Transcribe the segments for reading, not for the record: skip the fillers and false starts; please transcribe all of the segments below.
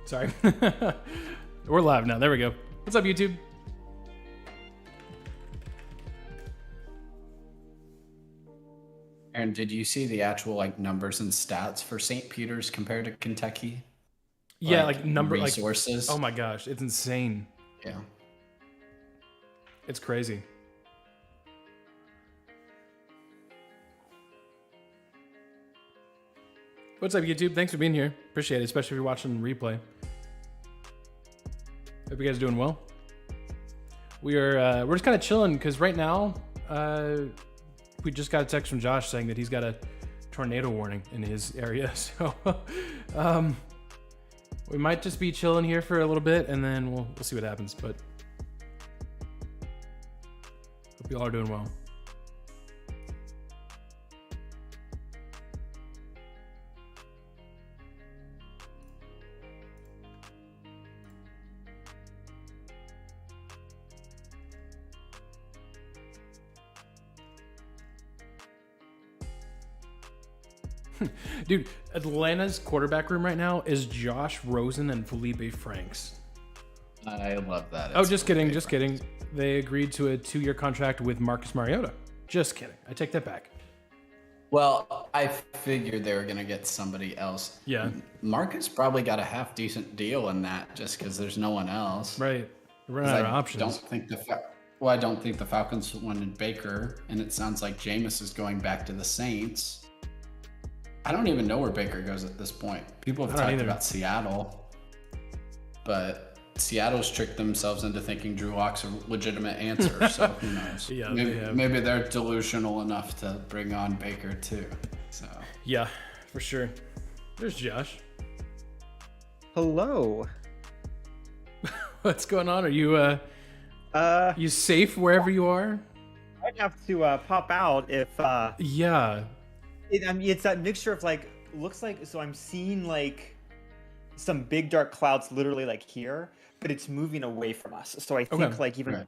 Sorry. We're live now. There we go. What's up, YouTube? Aaron, did you see the actual numbers and stats for St. Peter's compared to Kentucky? Yeah, number resources. Oh my gosh, it's insane. Yeah. It's crazy. What's up, YouTube? Thanks for being here. Appreciate it, especially if you're watching the replay. Hope you guys are doing well. We're just kind of chilling because right now we just got a text from Josh saying that he's got a tornado warning in his area. So we might just be chilling here for a little bit and then we'll see what happens. But hope you all are doing well. Dude, Atlanta's quarterback room right now is Josh Rosen and Felipe Franks. I love that. Oh, just kidding. They agreed to a 2-year contract with Marcus Mariota. Just kidding. I take that back. Well, I figured they were going to get somebody else. Yeah. Marcus probably got a half-decent deal in that just because there's no one else. Right. We're running out of options. I don't think the Falcons wanted Baker, and it sounds like Jameis is going back to the Saints. I don't even know where Baker goes at this point. People have talked about Seattle, but Seattle's tricked themselves into thinking Drew Lock's a legitimate answer. So who knows? Yeah, maybe they're delusional enough to bring on Baker too. So yeah, for sure. There's Josh. Hello. What's going on? Are you you safe wherever you are? I'd have to pop out if yeah. It's that mixture of looks like, so I'm seeing some big dark clouds literally here, but it's moving away from us. So I think Right.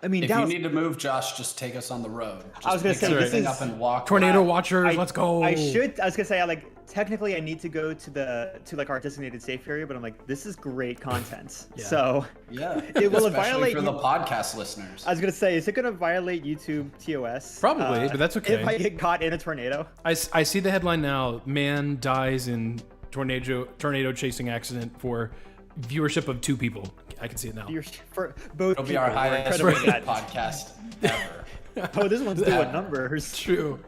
I mean, if you need to move, Josh, just take us on the road. Just I was gonna say this is up and walk. Tornado watchers, let's go. I was gonna say technically I need to go to our designated safe area, but I'm like, this is great content. Yeah. So yeah, will especially it violate for the podcast listeners. I was gonna say, is it gonna violate YouTube TOS? Probably, but that's okay. If I get caught in a tornado. I see the headline now: man dies in tornado chasing accident for viewership of 2 people. I can see it now. For both It'll be our highest podcast ever. Oh, this one's doing numbers. True.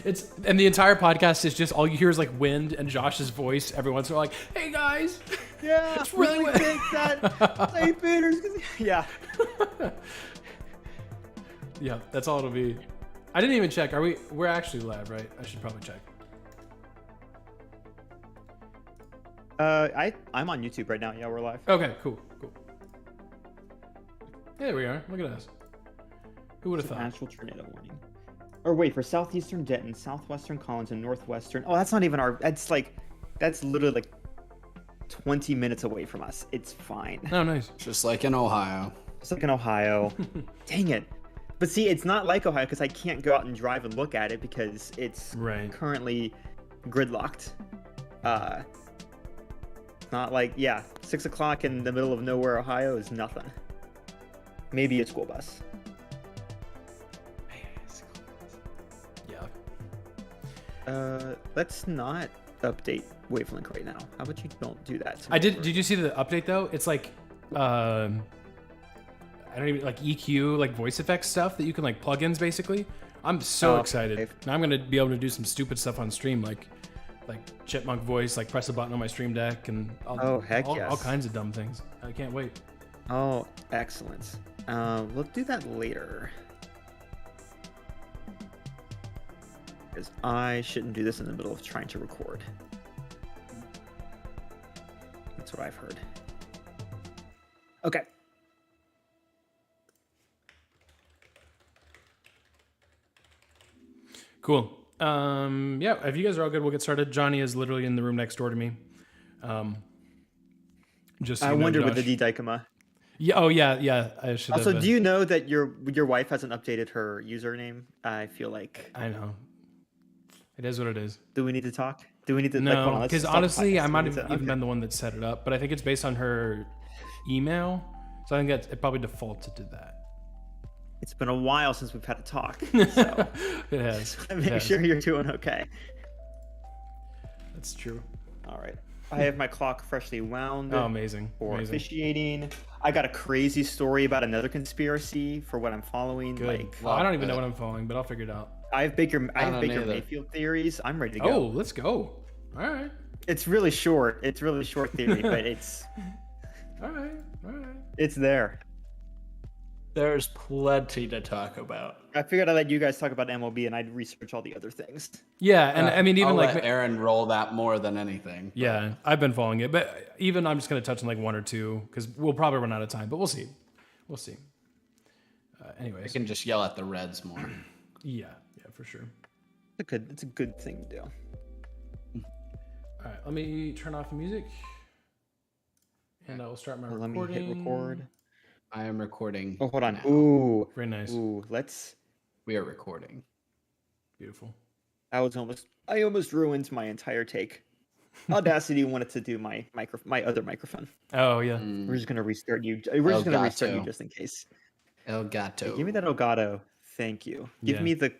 And the entire podcast is just all you hear is wind and Josh's voice every once in a while, hey guys. Yeah, it's really big that St. Peter's. Yeah. Yeah, that's all it'll be. I didn't even check. We're actually live, right? I should probably check. I'm on YouTube right now. Yeah, we're live. Okay, cool. There we are. Look at us. Who would have thought? Actual tornado warning. Or wait, for southeastern Denton, southwestern Collins, and northwestern. Oh, that's not even our. That's literally 20 minutes away from us. It's fine. Oh, nice. Just like in Ohio. It's like in Ohio. Dang it. But see, it's not like Ohio because I can't go out and drive and look at it because it's currently gridlocked. Not 6 o'clock in the middle of nowhere, Ohio is nothing. Maybe a school bus. Yeah. Let's not update Wavelink right now. How about you don't do that? Did you see the update though? It's I don't even EQ, voice effects stuff that you can plugins basically. I'm so excited. Okay. Now I'm gonna be able to do some stupid stuff on stream, like chipmunk voice, press a button on my stream deck, and all kinds of dumb things. I can't wait. Oh, excellent. We'll do that later. Because I shouldn't do this in the middle of trying to record. That's what I've heard. Okay. Cool. Yeah, if you guys are all good, we'll get started. Jonny is literally in the room next door to me. Just so I you know, wonder Josh. with the Didykema. Yeah. Oh, yeah. I should. Also, do you know that your wife hasn't updated her username? I feel like I know. It is what it is. Do we need to talk? Do we need to? No, because honestly, I might have even been the one that set it up, but I think it's based on her email, so I think it probably defaulted to that. It's been a while since we've had a talk, so it has. Make sure you're doing okay. That's true. All right. I have my clock freshly wound. Oh, amazing. For officiating. I got a crazy story about another conspiracy for what I'm following. Good. Well, I don't even know what I'm following, but I'll figure it out. I have Baker Mayfield theories. I'm ready to go. Oh, let's go. All right. It's really short. It's really short theory, but it's... All right. It's there. There's plenty to talk about. I figured I'd let you guys talk about MLB and I'd research all the other things. Yeah, and I mean, even I'll like let Aaron roll that more than anything. But... Yeah, I've been following it, but even I'm just going to touch on like one or two because we'll probably run out of time, but we'll see. Anyways, I can just yell at the Reds more. Yeah, for sure. It's a good thing to do. All right, let me turn off the music, and I will start my recording. Let me hit record. I am recording. Oh, hold on. Now. Ooh, very nice. Ooh, We are recording. Beautiful. I almost ruined my entire take. Audacity wanted to do my other microphone. Oh yeah. We're just gonna restart you. We're just gonna restart you just in case. Elgato. Hey, give me that Elgato. Thank you. Give me the.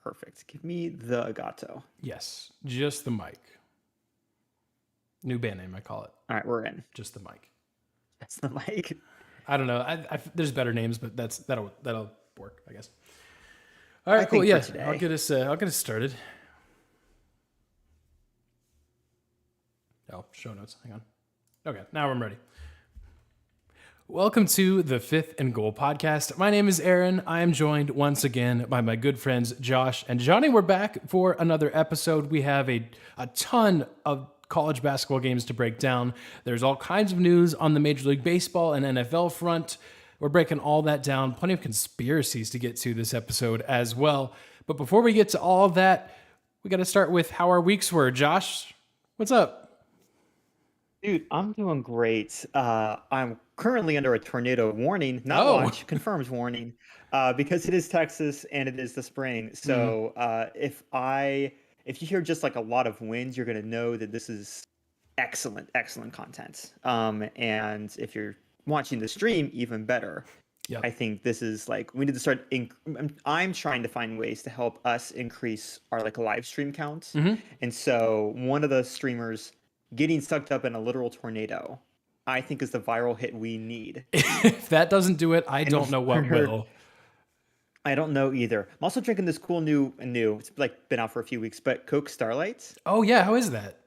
Perfect. Give me the Elgato. Yes, just the mic. New band name, I call it. All right, we're in. Just the mic. That's the mic. I don't know. There's better names, but that'll work, I guess. All right, cool. Yeah, I'll get us started. Oh, show notes. Hang on. Okay, now I'm ready. Welcome to the Fifth and Goal podcast. My name is Aaron. I am joined once again by my good friends Josh and Jonny. We're back for another episode. We have a ton of college basketball games to break down. There's all kinds of news on the Major League Baseball and NFL front. We're breaking all that down. Plenty of conspiracies to get to this episode as well. But before we get to all of that, we got to start with how our weeks were. Josh, what's up? Dude, I'm doing great. I'm currently under a tornado warning, not watch, confirms warning, because it is Texas and it is the spring. So if you hear just like a lot of winds, you're going to know that this is excellent content. And if you're watching the stream, even better. Yep. I think this is like, we need to start, I'm trying to find ways to help us increase our like live stream counts. Mm-hmm. And so one of the streamers getting sucked up in a literal tornado, I think is the viral hit we need. If that doesn't do it, I don't know what will. I don't know either. I'm also drinking this cool new. It's like been out for a few weeks, but Coke Starlight. Oh yeah, how is that?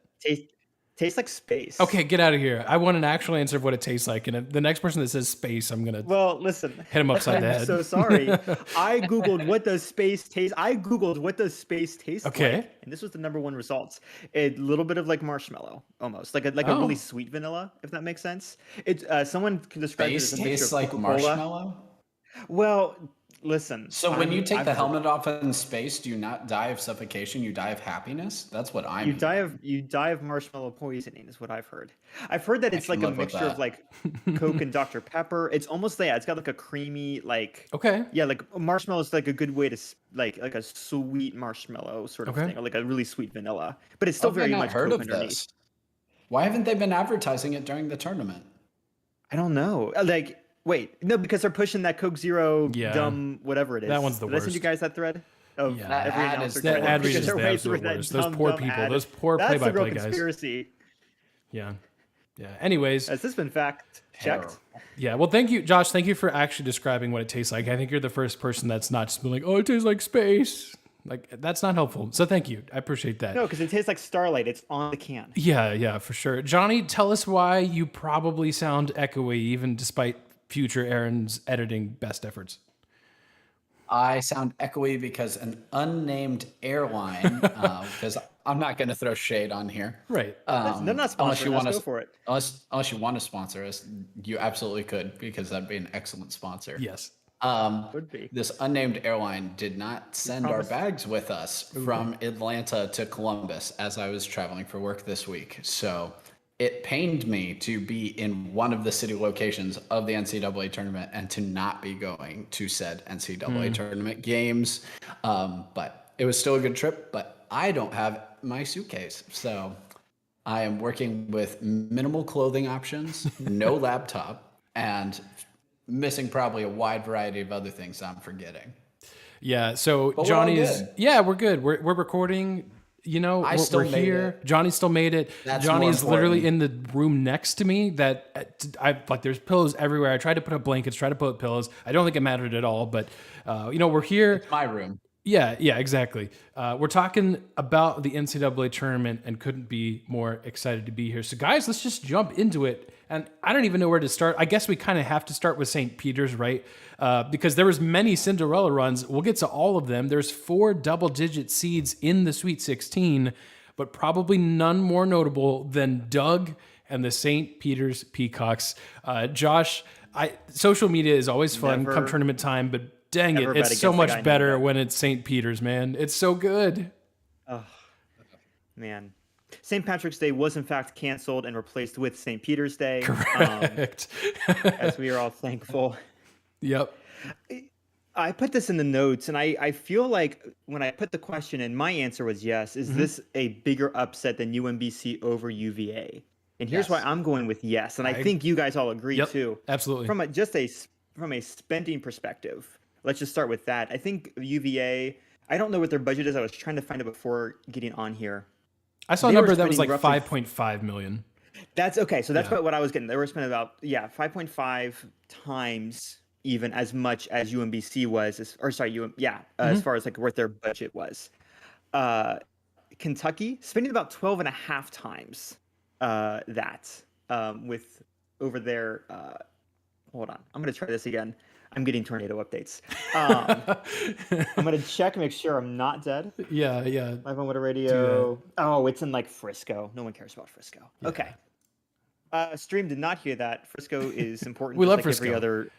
Tastes like space. Okay, get out of here. I want an actual answer of what it tastes like, and the next person that says space, I'm gonna listen, hit him upside the head. I'm so sorry. I googled what does space taste. Okay. Like, and this was the #1 results. A little bit of like marshmallow, almost like a really sweet vanilla, if that makes sense. It someone described space it as a tastes like marshmallow. Well, listen. So when you take the helmet off in space, do you not die of suffocation? You die of happiness? That's what I'm. You die of marshmallow poisoning, is what I've heard. I've heard that it's like a mixture of like Coke and Dr. Pepper. It's almost it's got like a creamy like. Okay. Yeah, like marshmallow is like a good way to like a sweet marshmallow sort of thing, or like a really sweet vanilla. But it's still very much Coke underneath. This. Why haven't they been advertising it during the tournament? I don't know. Wait, no, because they're pushing that Coke Zero dumb whatever it is. That one's the worst. Did I send you guys that thread? Every announcer. That ad read is the absolute worst. Those poor people. Those poor play-by-play guys. Conspiracy. Yeah. Anyways. Has this been fact checked? Yeah. Well, thank you, Josh. Thank you for actually describing what it tastes like. I think you're the first person that's not just been like, oh, it tastes like space. Like, that's not helpful. So thank you. I appreciate that. No, because it tastes like Starlight. It's on the can. Yeah, for sure. Jonny, tell us why you probably sound echoey, even despite future Aaron's editing best efforts. I sound echoey because an unnamed airline, because I'm not going to throw shade on here. Right. They're not sponsoring us. Go for it. Unless you want to sponsor us, you absolutely could, because that'd be an excellent sponsor. Yes. Would be. This unnamed airline did not send our bags with us from Atlanta to Columbus as I was traveling for work this week. So it pained me to be in one of the city locations of the NCAA tournament and to not be going to said NCAA tournament games. But It was still a good trip, but I don't have my suitcase. So I am working with minimal clothing options, no laptop, and missing probably a wide variety of other things I'm forgetting. Yeah. So But Johnny's, we're good. We're recording. We're here. It. Johnny still made it. That's Johnny is literally in important. the room next to me. That there's pillows everywhere. I tried to put up blankets, tried to put up pillows. I don't think it mattered at all. But we're here. It's my room. Yeah, exactly. We're talking about the NCAA tournament and couldn't be more excited to be here. So, guys, let's just jump into it. And I don't even know where to start. I guess we kind of have to start with St. Peter's, right? Because there was many Cinderella runs. We'll get to all of them. There's 4 double-digit seeds in the Sweet 16, but probably none more notable than Doug and the St. Peter's Peacocks. Josh, social media is always fun come tournament time, but dang it, it's so much better when it's St. Peter's, man. It's so good. Oh, man. St. Patrick's Day was, in fact, canceled and replaced with St. Peter's Day. Correct. As we are all thankful. Yep. I put this in the notes, and I feel like when I put the question in, my answer was yes. Is this a bigger upset than UMBC over UVA? And here's why I'm going with yes. And I think you guys all agree, too. Absolutely. From a spending perspective, let's just start with that. I think UVA, I don't know what their budget is. I was trying to find it before getting on here. I saw a number that was like 5.5 million. That's okay. So that's what I was getting. They were spending about 5.5 times even as much as UMBC was, as far as like what their budget was. Kentucky spending about 12.5 times that with over there. Hold on, I'm gonna try this again. I'm getting tornado updates. I'm gonna check, make sure I'm not dead. Yeah. Live on Water Radio. Oh, it's in like Frisco. No one cares about Frisco. Yeah. Okay. Stream did not hear that. Frisco is important. We love like Frisco. Every other.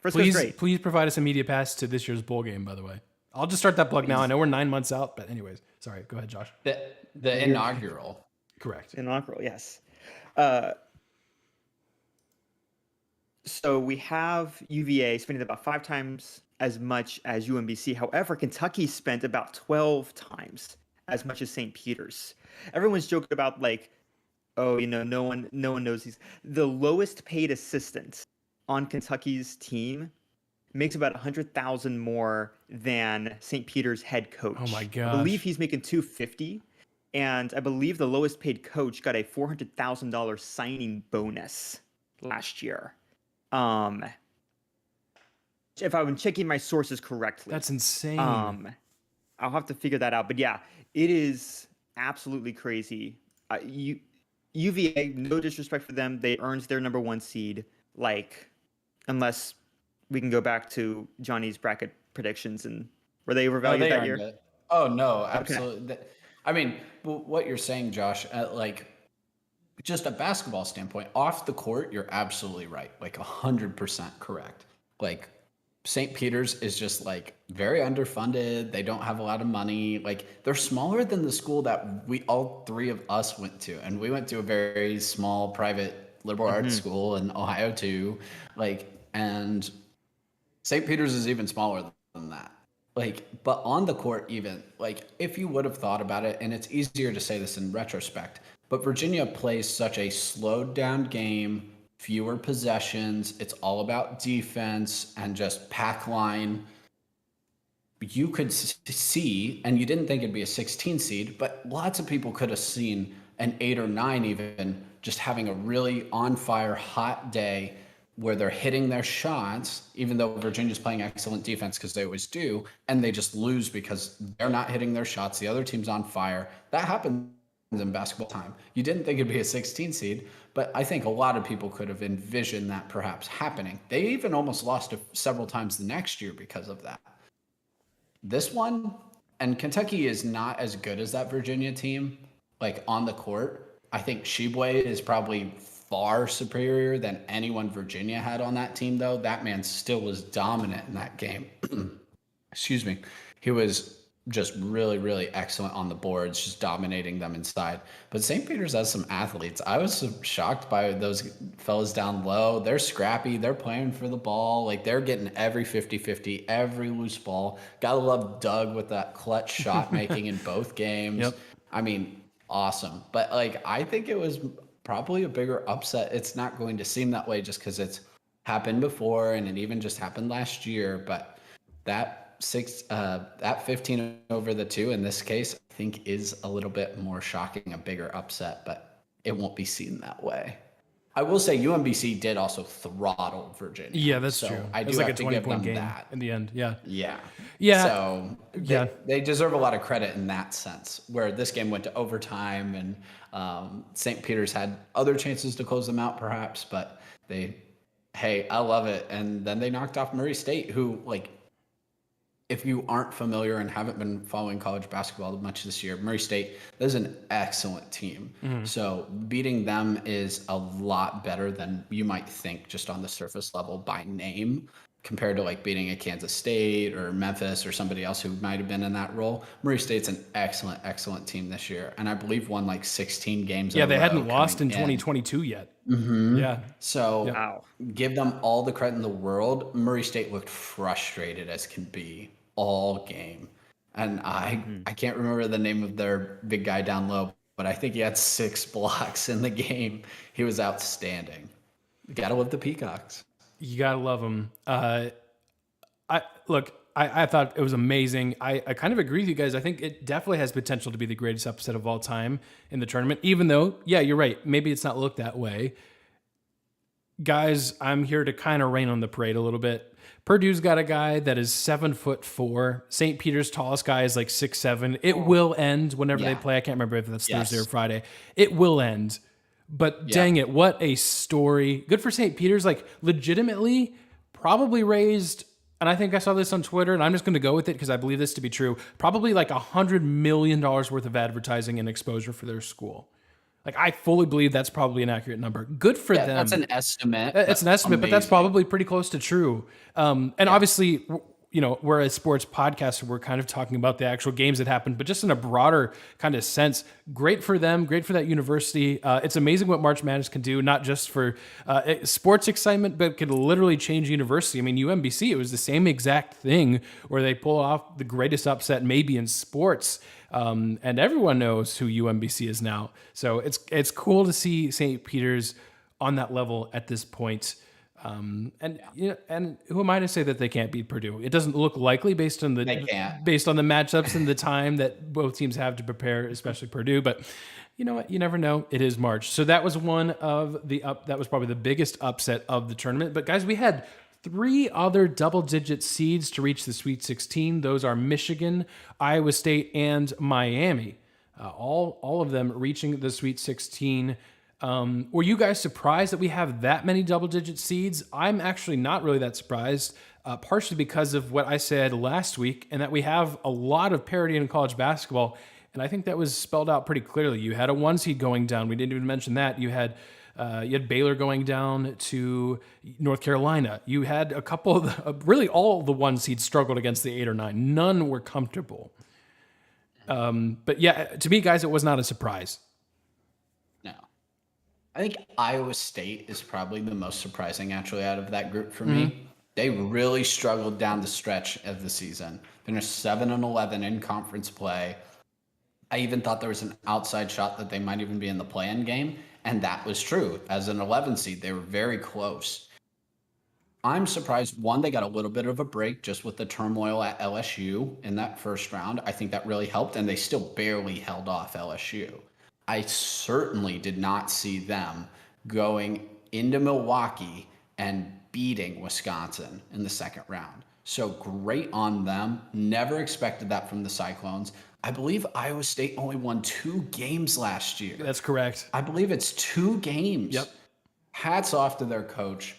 Frisco's great. Please provide us a media pass to this year's bowl game. By the way, I'll just start that plug now. I know we're 9 months out, but anyways, sorry. Go ahead, Josh. The inaugural. Correct. Inaugural. Yes. So we have UVA spending about 5 times as much as UMBC. However, Kentucky spent about 12 times as much as St. Peter's. Everyone's joking about like, oh, no one knows these. The lowest paid assistant on Kentucky's team makes about $100,000 more than St. Peter's head coach. Oh my gosh. I believe he's making $250,000, and I believe the lowest paid coach got a $400,000 signing bonus last year. If I'm checking my sources correctly. That's insane. I'll have to figure that out. But yeah, it is absolutely crazy. UVA, no disrespect for them, they earned their number 1 seed. Like, unless we can go back to Johnny's bracket predictions, and were they overvalued that year? It. Oh no, absolutely. Okay. I mean, what you're saying, Josh, like, just a basketball standpoint, off the court, you're absolutely right. Like 100% correct. Like St. Peter's is just like very underfunded. They don't have a lot of money. Like they're smaller than the school that all 3 of us went to. And we went to a very small private liberal arts school in Ohio too. Like, and St. Peter's is even smaller than that. Like, but on the court even, like if you would have thought about it, and it's easier to say this in retrospect, but Virginia plays such a slowed down game, fewer possessions. It's all about defense and just pack line. You could see, and you didn't think it'd be a 16 seed, but lots of people could have seen an 8 or 9 even, just having a really on fire, hot day where they're hitting their shots, even though Virginia's playing excellent defense because they always do, and they just lose because they're not hitting their shots. The other team's on fire. That happens in basketball time. You didn't think it'd be a 16 seed, but I think a lot of people could have envisioned that perhaps happening. They even almost lost several times the next year because of that. This one, and Kentucky is not as good as that Virginia team, like on the court. I think Sheboy is probably far superior than anyone Virginia had on that team, though. That man still was dominant in that game. Excuse me. He was just really, really excellent on the boards, just dominating them inside. But St. Peter's has some athletes. I was so shocked by those fellas down low. They're scrappy. They're playing for the ball. Like, they're getting every 50-50, every loose ball. Gotta love Doug with that clutch shot making in both games. Yep. I mean, awesome. But, like, I think it was probably a bigger upset. It's not going to seem that way just because it's happened before, and it even just happened last year. But that 15 over the 2 in this case, I think is a little bit more shocking, a bigger upset, but it won't be seen that way. I will say UMBC did also throttle Virginia. Yeah, that's true. I do like have a to give 20-point them game that. in the end. Yeah. Yeah. So they deserve a lot of credit in that sense, where this game went to overtime, and St. Peter's had other chances to close them out perhaps, but hey, I love it. And then they knocked off Murray State, who, like, if you aren't familiar and haven't been following college basketball much this year, Murray State is an excellent team. So beating them is a lot better than you might think just on the surface level by name, compared to like beating a Kansas State or Memphis or somebody else who might have been in that role. Murray State's an excellent, excellent team this year. And I believe won like 16 games. Yeah, they hadn't lost in 2022 yet. Yeah. So give them all the credit in the world. Murray State looked frustrated as can be all game. And I can't remember the name of their big guy down low, but I think he had 6 blocks in the game. He was outstanding. You gotta love the Peacocks. You gotta love them. I thought it was amazing. I kind of agree with you guys. I think it definitely has potential to be the greatest upset of all time in the tournament, even though, yeah, you're right. Maybe it's not looked that way. Guys, I'm here to kind of rain on the parade a little bit. Purdue's got a guy that is 7'4". St. Peter's tallest guy is like 6'7". It will end whenever they play. I can't remember if that's Thursday or Friday. It will end. But dang it, what a story. Good for St. Peter's. Like, legitimately, probably raised, and I think I saw this on Twitter, and I'm just going to go with it because I believe this to be true, probably like $100 million worth of advertising and exposure for their school. Like, I fully believe that's probably an accurate number. Good for them. That's an estimate. It's an estimate, but that's probably pretty close to true. And obviously, you know, we're a sports podcast, so we're kind of talking about the actual games that happened, but just in a broader kind of sense, great for them, great for that university. It's amazing what March Madness can do, not just for sports excitement, but could literally change university. I mean, UMBC, it was the same exact thing where they pull off the greatest upset maybe in sports. And everyone knows who UMBC is now. So it's cool to see St. Peter's on that level at this point. And who am I to say that they can't beat Purdue? It doesn't look likely based on the matchups and the time that both teams have to prepare, especially Purdue. But you know what? You never know. It is March. So that was one of that was probably the biggest upset of the tournament. But guys, we had 3 other double-digit seeds to reach the Sweet 16. Those are Michigan, Iowa State, and Miami. All of them reaching the Sweet 16. Were you guys surprised that we have that many double-digit seeds? I'm actually not really that surprised, partially because of what I said last week, and that we have a lot of parity in college basketball, and I think that was spelled out pretty clearly. You had a 1 seed going down. We didn't even mention that. You had Baylor going down to North Carolina. You had a couple of really all the 1 seeds struggled against the 8 or 9. None were comfortable. But yeah, to me, guys, it was not a surprise. No. I think Iowa State is probably the most surprising actually out of that group for me. They really struggled down the stretch of the season. Finished 7-11 in conference play. I even thought there was an outside shot that they might even be in the play-in game. And that was true. As an 11 seed, they were very close. I'm surprised, one, they got a little bit of a break just with the turmoil at LSU in that first round. I think that really helped, and they still barely held off LSU. I certainly did not see them going into Milwaukee and beating Wisconsin in the second round. So great on them. Never expected that from the Cyclones. I believe Iowa State only won 2 games last year. That's correct. I believe it's 2 games. Yep. Hats off to their coach.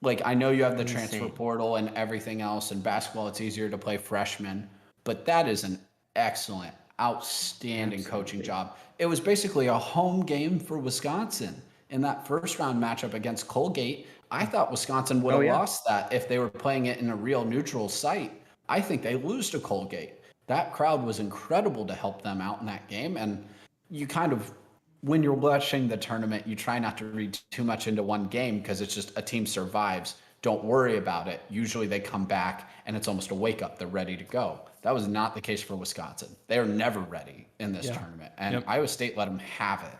Like, I know you have the transfer portal and everything else. In basketball, it's easier to play freshmen. But that is an excellent, outstanding coaching job. It was basically a home game for Wisconsin in that first round matchup against Colgate. I thought Wisconsin would have lost that if they were playing it in a real neutral site. I think they lose to Colgate. that crowd was incredible to help them out in that game. And you kind of, when you're watching the tournament, you try not to read too much into one game because it's just a team survives. Don't worry about it. Usually they come back and it's almost a wake up. They're ready to go. That was not the case for Wisconsin. They are never ready in this tournament. And Iowa State let them have it.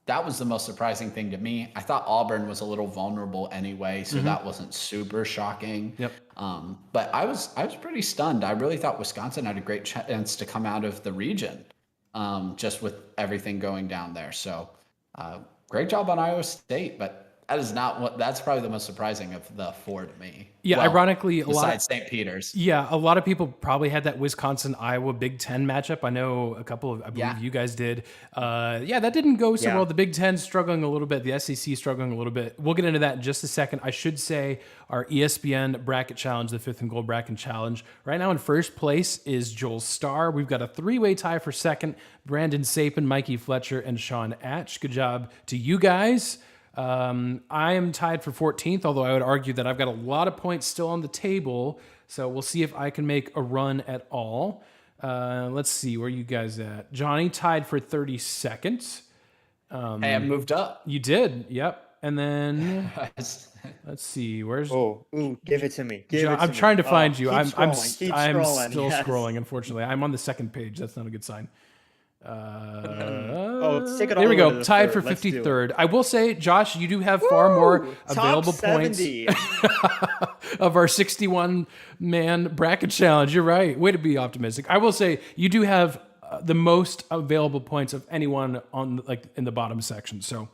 That was the most surprising thing to me. I thought Auburn was a little vulnerable anyway, so that wasn't super shocking. But I was pretty stunned. I really thought Wisconsin had a great chance to come out of the region, just with everything going down there. So great job on Iowa State, but that's probably the most surprising of the four to me. Yeah, well, ironically, besides St. Peter's. Yeah, a lot of people probably had that Wisconsin-Iowa Big Ten matchup. I know a couple of, I believe you guys did. That didn't go so well. The Big Ten struggling a little bit. The SEC struggling a little bit. We'll get into that in just a second. I should say our ESPN Bracket Challenge, the Fifth and Gold Bracket Challenge. Right now in first place is Joel Starr. We've got a three-way tie for second. Brandon Sapin, Mikey Fletcher, and Sean Atch. Good job to you guys. I am tied for 14th, although I would argue that I've got a lot of points still on the table. So we'll see if I can make a run at all. Let's see, where are you guys at? Jonny tied for 32nd. Hey, I moved up. You did, yep. And then let's see, where's... give it to me. I'm trying to find you. I'm still Yes. scrolling, unfortunately. I'm on the second page. That's not a good sign. Let's take it all there we the way go. to the Tied third. for Let's do 53rd. I will say, Josh, you do have far more available points of our 61-man bracket challenge. You're right. Way to be optimistic. I will say you do have the most available points of anyone on in the bottom section. So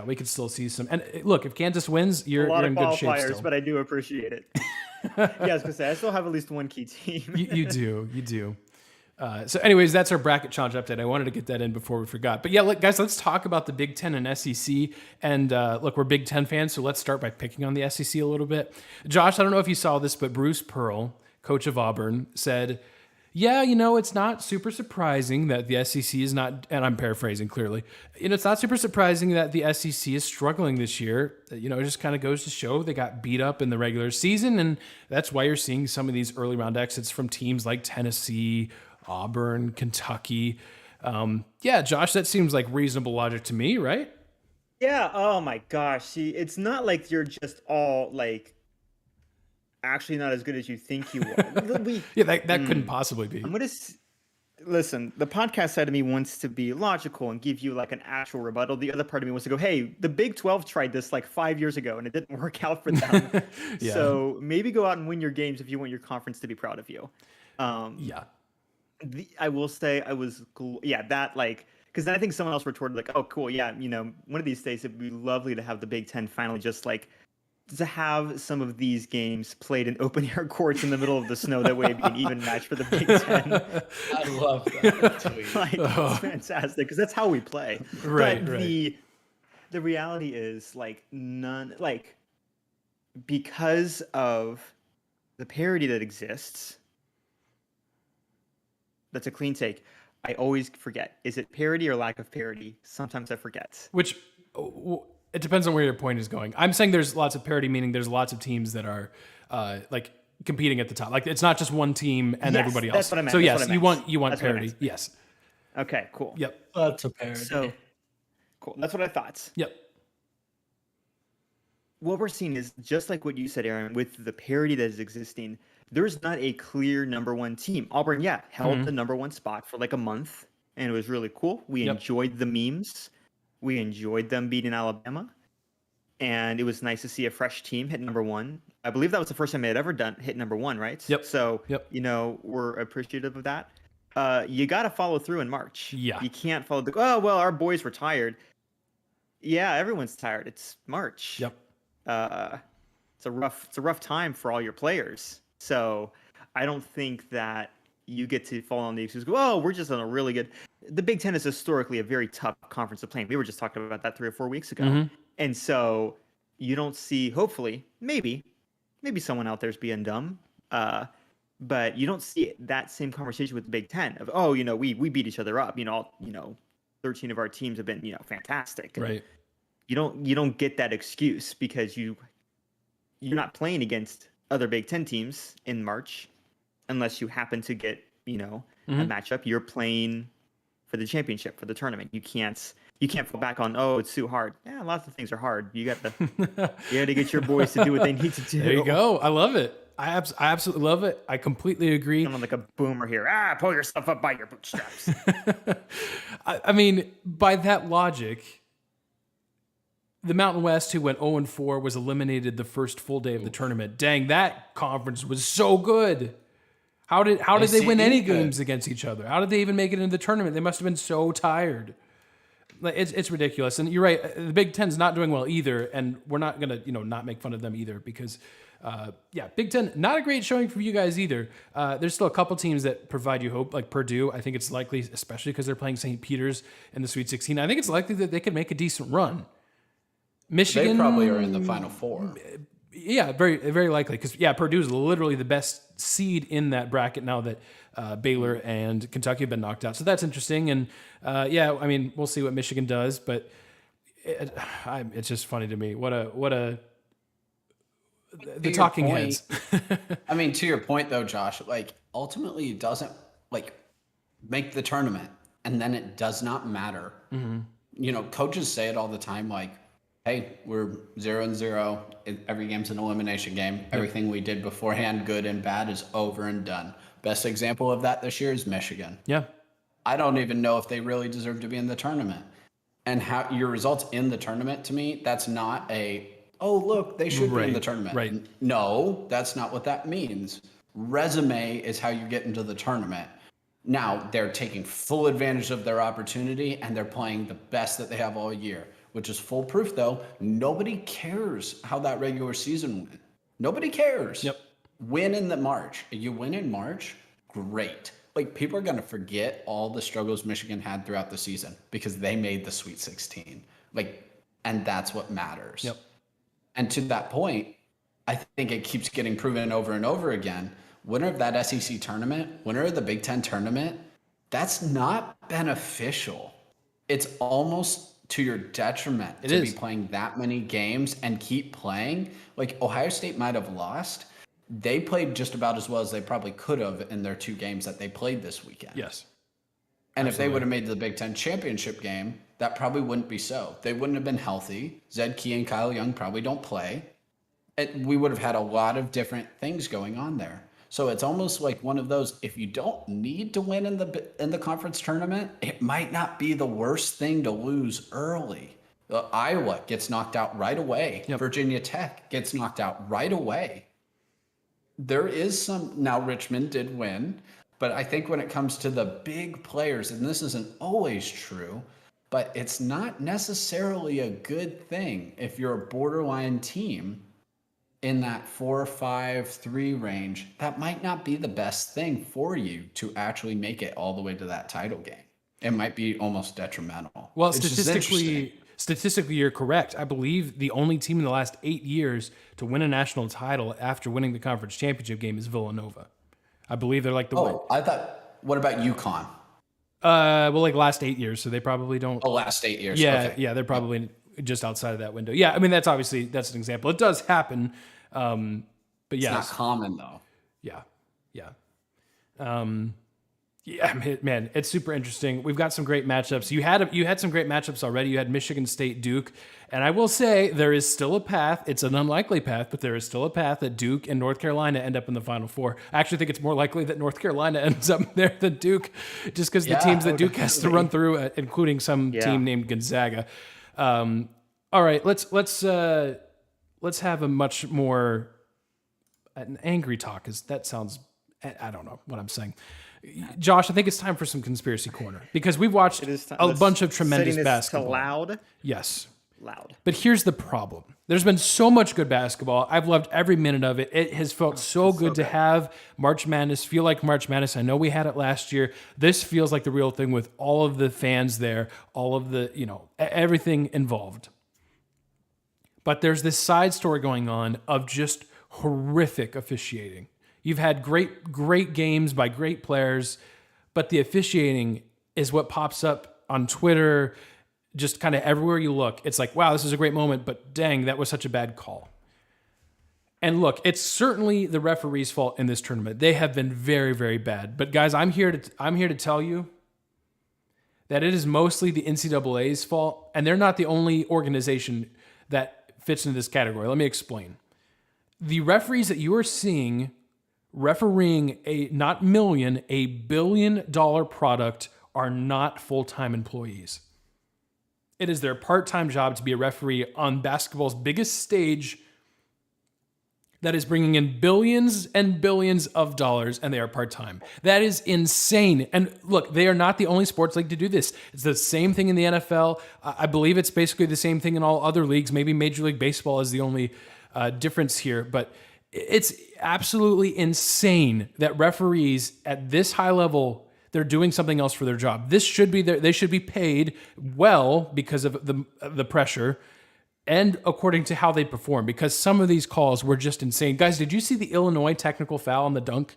we could still see some. And look, if Kansas wins, you're in good shape still. But I do appreciate it. I was gonna say I still have at least one key team. You do. So anyways, that's our bracket challenge update. I wanted to get that in before we forgot. But yeah, look, guys, let's talk about the Big Ten and SEC. And look, we're Big Ten fans, so let's start by picking on the SEC a little bit. Josh, I don't know if you saw this, but Bruce Pearl, coach of Auburn, said, yeah, it's not super surprising that the SEC is not, and I'm paraphrasing clearly, it's not super surprising that the SEC is struggling this year. It just kind of goes to show they got beat up in the regular season, and that's why you're seeing some of these early round exits from teams like Tennessee, Auburn, Kentucky. Josh, that seems like reasonable logic to me, right? Yeah. Oh my gosh. See, it's not like you're just all actually not as good as you think you are. That couldn't possibly be. I'm gonna listen. The podcast side of me wants to be logical and give you an actual rebuttal. The other part of me wants to go, hey, the Big 12 tried this 5 years ago and it didn't work out for them. So maybe go out and win your games if you want your conference to be proud of you. I will say I was because then I think someone else retorted oh cool, one of these days it'd be lovely to have the Big Ten finally just to have some of these games played in open air courts in the middle of the snow. That way it'd be an even match for the Big Ten. I love that tweet. It's fantastic because that's how we play. Right. The reality is because of the parity that exists. That's a clean take. I always forget. Is it parity or lack of parity? Sometimes I forget. Which, it depends on where your point is going. I'm saying there's lots of parity, meaning there's lots of teams that are competing at the top. It's not just one team and everybody else. That's what I meant. So yes, you want parity. Yes. Okay, cool. Yep. That's a parity. So, cool. That's what I thought. Yep. What we're seeing is just like what you said, Aaron, with the parity that is existing, there's not a clear number one team. Auburn, held the number one spot for a month, and it was really cool. We enjoyed the memes. We enjoyed them beating Alabama, and it was nice to see a fresh team hit number one. I believe that was the first time they had ever hit number one, right? Yep. So, we're appreciative of that. You got to follow through in March. Yeah. You can't follow our boys were tired. Yeah, everyone's tired. It's March. Yep. It's a rough time for all your players. So I don't think that you get to fall on the excuse, we're just on a really good... The Big Ten is historically a very tough conference to play. We were just talking about that 3 or 4 weeks ago. Mm-hmm. And so you don't see, hopefully, maybe someone out there's being dumb, but you don't see that same conversation with the Big Ten of, we beat each other up. 13 of our teams have been, fantastic. Right. You don't get that excuse because you're not playing against other Big Ten teams in March unless you happen to get a matchup. You're playing for the championship, for the tournament. You can't fall back on, oh, it's too hard. Yeah, lots of things are hard. You got to get your boys to do what they need to do. There you go. I love it. I absolutely love it. I completely agree. I'm like a boomer here. Pull yourself up by your bootstraps. I mean, by that logic, the Mountain West, who went 0-4, was eliminated the first full day of the tournament. Dang, that conference was so good. How did they win any games against each other? How did they even make it into the tournament? They must have been so tired. Like, it's ridiculous. And you're right. The Big Ten's not doing well either, and we're not gonna not make fun of them either because. Big Ten, not a great showing for you guys either. There's still a couple teams that provide you hope, like Purdue. I think it's likely, especially because they're playing St. Peter's in the Sweet 16. I think it's likely that they could make a decent run. Michigan, they probably are in the Final Four. Yeah, very, very likely. Because Purdue is literally the best seed in that bracket now that Baylor and Kentucky have been knocked out. So that's interesting. And I mean, we'll see what Michigan does. But it's just funny to me. What a the talking heads. I mean, to your point though, Josh, like ultimately it doesn't make the tournament, and then it does not matter. Mm-hmm. Coaches say it all the time, like, hey, we're 0-0. Every game's an elimination game. Yep. Everything we did beforehand, good and bad, is over and done. Best example of that this year is Michigan. Yeah. I don't even know if they really deserve to be in the tournament. And how your results in the tournament, to me, that's not oh, look, they should be in the tournament. Right. No, that's not what that means. Resume is how you get into the tournament. Now, they're taking full advantage of their opportunity, and they're playing the best that they have all year, which is full proof, though. Nobody cares how that regular season went. Nobody cares. Yep. Win in the March. You win in March, great. Like, people are going to forget all the struggles Michigan had throughout the season because they made the Sweet 16. And that's what matters. Yep. And to that point, I think it keeps getting proven over and over again. Winner of that SEC tournament, winner of the Big Ten tournament, that's not beneficial. It's almost to your detriment be playing that many games and keep playing. Like, Ohio State might have lost. They played just about as well as they probably could have in their 2 games that they played this weekend. Yes. And Absolutely. If they would have made the Big Ten championship game, that probably wouldn't be so. They wouldn't have been healthy. Zed Key and Kyle Young probably don't play. We would have had a lot of different things going on there. So it's almost like one of those, if you don't need to win in the conference tournament, it might not be the worst thing to lose early. Iowa gets knocked out right away. Yep. Virginia Tech gets knocked out right away. There is some, now Richmond did win, but I think when it comes to the big players, and this isn't always true, but it's not necessarily a good thing if you're a borderline team in that 4-5-3 range. That might not be the best thing for you to actually make it all the way to that title game. It might be almost detrimental. Well, statistically, you're correct. I believe the only team in the last 8 years to win a national title after winning the conference championship game is Villanova. I believe they're like the one. I thought, what about UConn? Last 8 years, so they probably don't. Oh, last 8 years. Yeah, okay. Yeah, they're probably just outside of that window. Yeah, I mean, that's an example. It does happen, but yeah. It's not common, though. Yeah. Yeah, man, it's super interesting. We've got some great matchups. You had some great matchups already. You had Michigan State, Duke, and I will say there is still a path. It's an unlikely path, but there is still a path that Duke and North Carolina end up in the Final Four. I actually think it's more likely that North Carolina ends up there than Duke, just because the teams that Duke has to run through, including some team named Gonzaga. All right, let's have a much more an angry talk, because that sounds, I don't know what I'm saying. Josh, I think it's time for some Conspiracy Corner, because we've watched a bunch of tremendous basketball. Loud? Yes. Loud. But here's the problem. There's been so much good basketball. I've loved every minute of it. It has felt so good to have March Madness feel like March Madness. I know we had it last year. This feels like the real thing with all of the fans there, all of the, everything involved. But there's this side story going on of just horrific officiating. You've had great games by great players, but the officiating is what pops up on Twitter, just kind of everywhere you look. It's like, wow, this is a great moment, but dang, that was such a bad call. And look, it's certainly the referee's fault in this tournament. They have been very, very bad. But guys, I'm here to tell you that it is mostly the NCAA's fault, and they're not the only organization that fits into this category. Let me explain. The referees that you are seeing refereeing a not million, $1 billion product are not full-time employees. It is their part-time job to be a referee on basketball's biggest stage that is bringing in billions and billions of dollars, and they are part-time. That is insane. And look, they are not the only sports league to do this. It's the same thing in the NFL. I believe it's basically the same thing in all other leagues. Maybe Major League Baseball is the only difference here, but it's absolutely insane that referees at this high level, they're doing something else for their job. This should be they should be paid well because of the pressure, and according to how they perform, because some of these calls were just insane. Guys, did you see the Illinois technical foul on the dunk?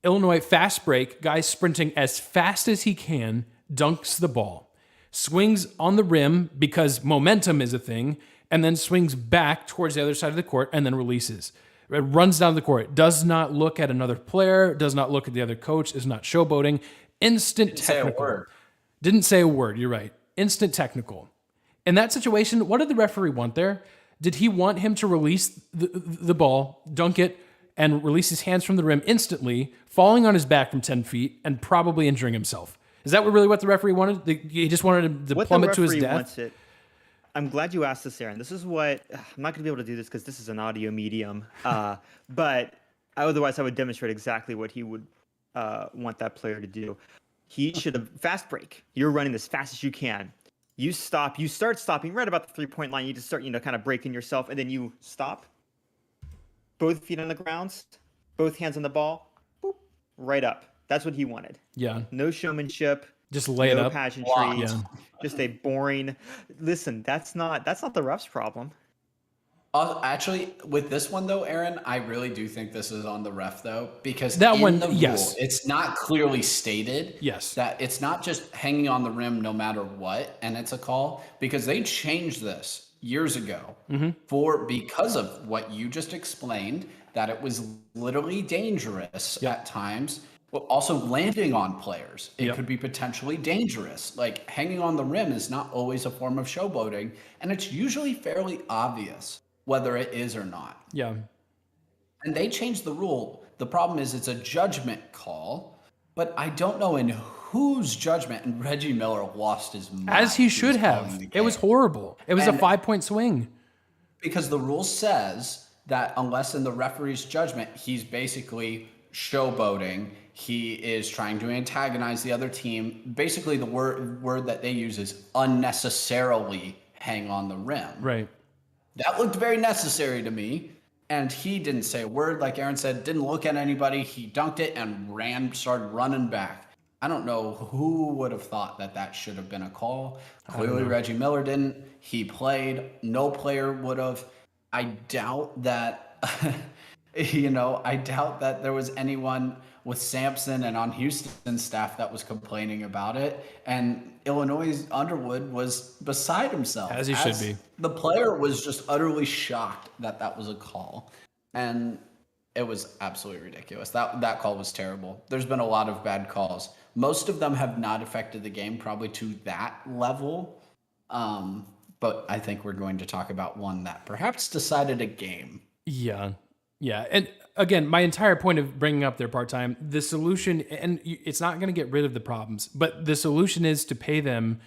Illinois fast break, guy sprinting as fast as he can, dunks the ball, swings on the rim because momentum is a thing, and then swings back towards the other side of the court and then releases. It runs down the court, does not look at another player, does not look at the other coach, is not showboating. Instant technical. Didn't say a word, you're right. Instant technical. In that situation, what did the referee want there? Did he want him to release the ball, dunk it, and release his hands from the rim instantly, falling on his back from 10 feet and probably injuring himself? Is that really what the referee wanted? He just wanted him to plummet to his death? I'm glad you asked this, Aaron. This is what I'm not going to be able to do this because this is an audio medium. But otherwise, I would demonstrate exactly what he would want that player to do. He should have fast break. You're running as fast as you can. You stop. You start stopping right about the 3-point line. You just start, kind of breaking yourself, and then you stop. Both feet on the ground, both hands on the ball, boop, right up. That's what he wanted. Yeah. No showmanship. Just lay it no up. Pageantry. Yeah. Just a boring. Listen, that's not the ref's problem. Actually, with this one though, Aaron, I really do think this is on the ref though, because that in one, the yes, rule, it's not clearly stated. Yes, that it's not just hanging on the rim no matter what, and it's a call, because they changed this years ago because of what you just explained, that it was literally dangerous at times. But also landing on players, it could be potentially dangerous. Like hanging on the rim is not always a form of showboating, and it's usually fairly obvious whether it is or not. Yeah. And they changed the rule. The problem is it's a judgment call, but I don't know in whose judgment, and Reggie Miller lost his mind. As he should have. It was horrible. It was a 5-point swing. Because the rule says that unless in the referee's judgment, he's basically showboating, he is trying to antagonize the other team. Basically, the word that they use is unnecessarily hang on the rim. Right. That looked very necessary to me. And he didn't say a word, like Aaron said, didn't look at anybody. He dunked it and started running back. I don't know who would have thought that should have been a call. Clearly, Reggie Miller didn't. He played. No player would have. I doubt that, I doubt that there was anyone with Sampson and on Houston's staff that was complaining about it. And Illinois' Underwood was beside himself. As he should be. The player was just utterly shocked that was a call. And it was absolutely ridiculous. That call was terrible. There's been a lot of bad calls. Most of them have not affected the game probably to that level. But I think we're going to talk about one that perhaps decided a game. Yeah. Yeah. And again, my entire point of bringing up their part-time, the solution, and it's not going to get rid of the problems, but the solution is to pay them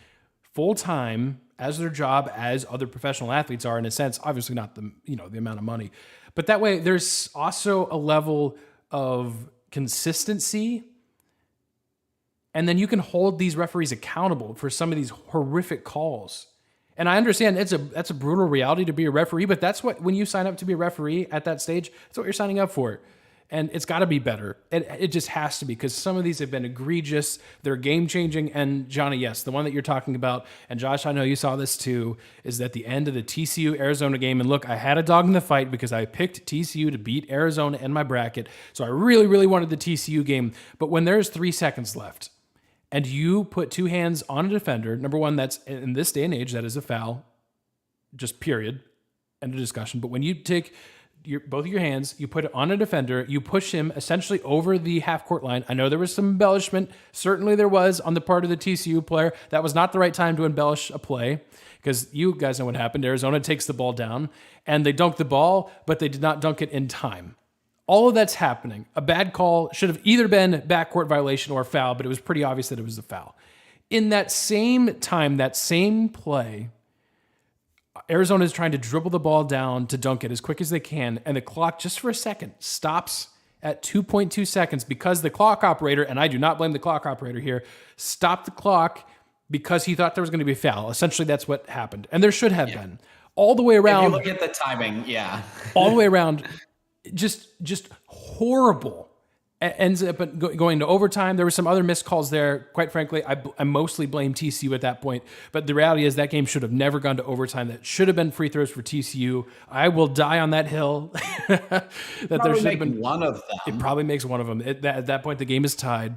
full-time as their job as other professional athletes are, in a sense. Obviously not the amount of money, but that way there's also a level of consistency, and then you can hold these referees accountable for some of these horrific calls. And I understand that's a brutal reality to be a referee, but that's what, when you sign up to be a referee at that stage, that's what you're signing up for. And it's got to be better. It just has to be, because some of these have been egregious. They're game-changing. And Jonny, yes, the one that you're talking about, and Josh, I know you saw this too, is at the end of the TCU-Arizona game. And look, I had a dog in the fight because I picked TCU to beat Arizona in my bracket. So I really, really wanted the TCU game. But when there's 3 seconds left, and you put 2 hands on a defender, number one, that's in this day and age, that is a foul, just period, end of discussion. But when you take both of your hands, you put it on a defender, you push him essentially over the half-court line. I know there was some embellishment. Certainly there was on the part of the TCU player. That was not the right time to embellish a play because you guys know what happened. Arizona takes the ball down, and they dunk the ball, but they did not dunk it in time. All of that's happening. A bad call should have either been backcourt violation or foul, but it was pretty obvious that it was a foul. In that same time, that same play, Arizona is trying to dribble the ball down to dunk it as quick as they can, and the clock, just for a second, stops at 2.2 seconds because the clock operator, and I do not blame the clock operator here, stopped the clock because he thought there was going to be a foul. Essentially, that's what happened. And there should have been. All the way around. If you look at the timing, yeah. All the way around, just horrible. Ends up going to overtime. There were some other missed calls there. Quite frankly, I mostly blame TCU at that point. But the reality is that game should have never gone to overtime. That should have been free throws for TCU. I will die on that hill. That there should have been one of them. It probably makes one of them. At that point, the game is tied.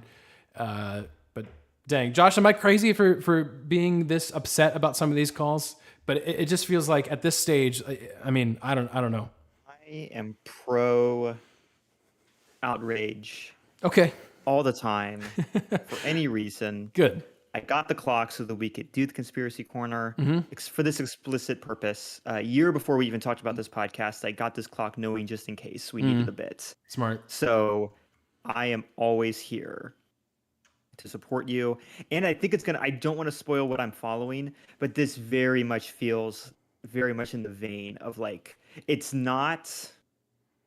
But dang, Josh, am I crazy for being this upset about some of these calls? But it just feels like at this stage, I mean, I don't know. I am pro outrage. Okay. All the time for any reason. Good. I got the clock so that we could do the conspiracy corner for this explicit purpose. A year before we even talked about this podcast, I got this clock knowing just in case we needed the bits. Smart. So I am always here to support you. And I think I don't want to spoil what I'm following, but this very much feels very much in the vein of like, it's not...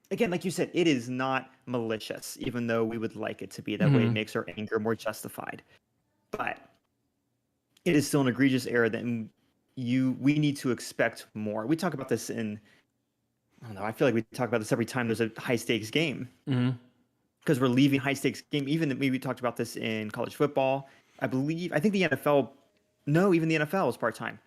Again, like you said, it is not malicious, even though we would like it to be that way. It makes our anger more justified. But it is still an egregious error that we need to expect more. We talk about this I don't know, I feel like we talk about this every time there's a high-stakes game. Because we're leaving high-stakes game. Even we talked about this in college football. I think the NFL, no, even the NFL is part-time.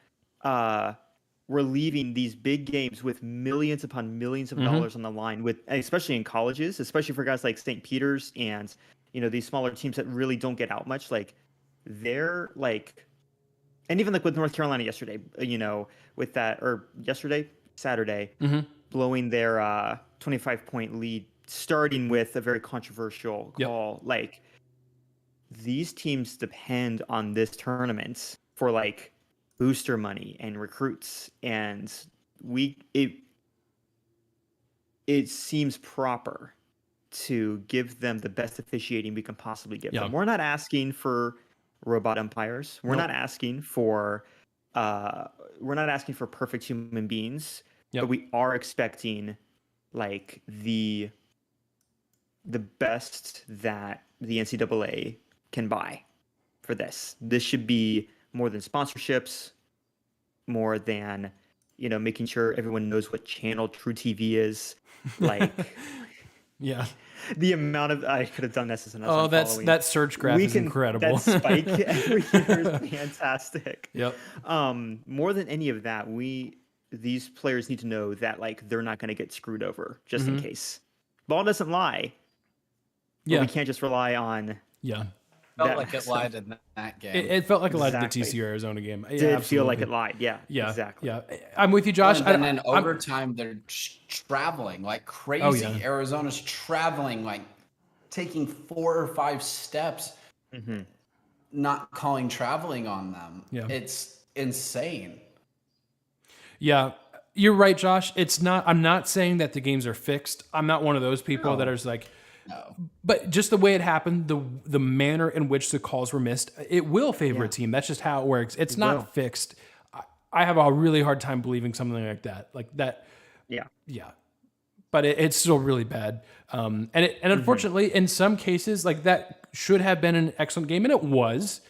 We're leaving these big games with millions upon millions of dollars on the line, especially in colleges, especially for guys like St. Peter's and these smaller teams that really don't get out much. Like they're like, and even like with North Carolina yesterday, with that, or Saturday, blowing their 25-point lead, starting with a very controversial call. Like these teams depend on this tournament for like booster money and recruits, and it seems proper to give them the best officiating we can possibly give them. We're not asking for robot umpires. We're not asking for perfect human beings, but we are expecting like the best that the NCAA can buy for this. This should be more than sponsorships, more than, making sure everyone knows what channel True TV is. Like, the amount of, I could have done this as another. That search graph is incredible. That spike every year is fantastic. Yep. More than any of that, these players need to know that like they're not going to get screwed over just in case. Ball doesn't lie. Yeah. We can't just rely on. Yeah. Felt like it lied in that game. It felt like it lied in the TCU Arizona game. It did feel like it lied. Yeah, exactly. Yeah, I'm with you, Josh. And then in overtime, they're traveling like crazy. Oh, yeah. Arizona's traveling, like taking 4 or 5 steps, not calling traveling on them. Yeah. It's insane. Yeah, you're right, Josh. I'm not saying that the games are fixed. I'm not one of those people that are just like, no. But just the way it happened, the manner in which the calls were missed, it will favor a team. That's just how it works. It's not fixed. I have a really hard time believing something like that. Like that. Yeah. Yeah. But it's still really bad. And unfortunately, in some cases, like that should have been an excellent game, and it was.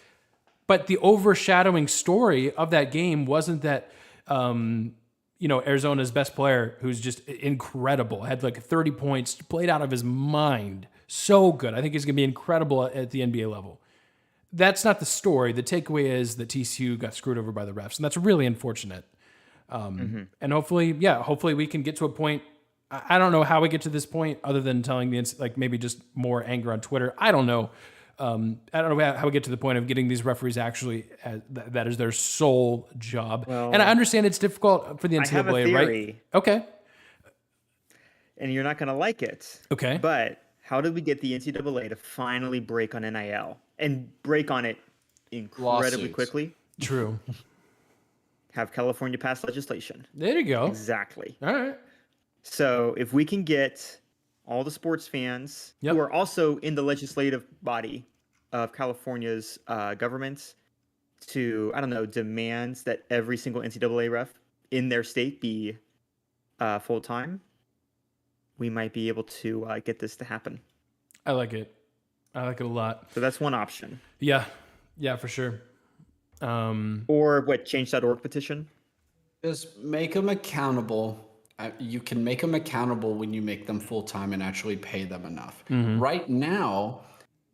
But the overshadowing story of that game wasn't that, Arizona's best player, who's just incredible, had like 30 points, played out of his mind. So good. I think he's going to be incredible at the NBA level. That's not the story. The takeaway is that TCU got screwed over by the refs, and that's really unfortunate. And hopefully we can get to a point. I don't know how we get to this point other than telling maybe just more anger on Twitter. I don't know. I don't know how we get to the point of getting these referees actually that is their sole job. Well, and I understand it's difficult for the NCAA, right? Okay. and you're not going to like it. Okay. But how did we get the NCAA to finally break on NIL and break on it incredibly Lawsuits. quickly? True. Have California pass legislation. There you go. Exactly. All right. So if we can get all the sports fans Yep. who are also in the legislative body of California's government to, I don't know, demands that every single NCAA ref in their state be full-time, we might be able to get this to happen. I like it. I like it a lot. So that's one option. Yeah. Yeah, for sure. Or what, change.org petition? Just make them accountable. You can make them accountable when you make them full-time and actually pay them enough. Right now,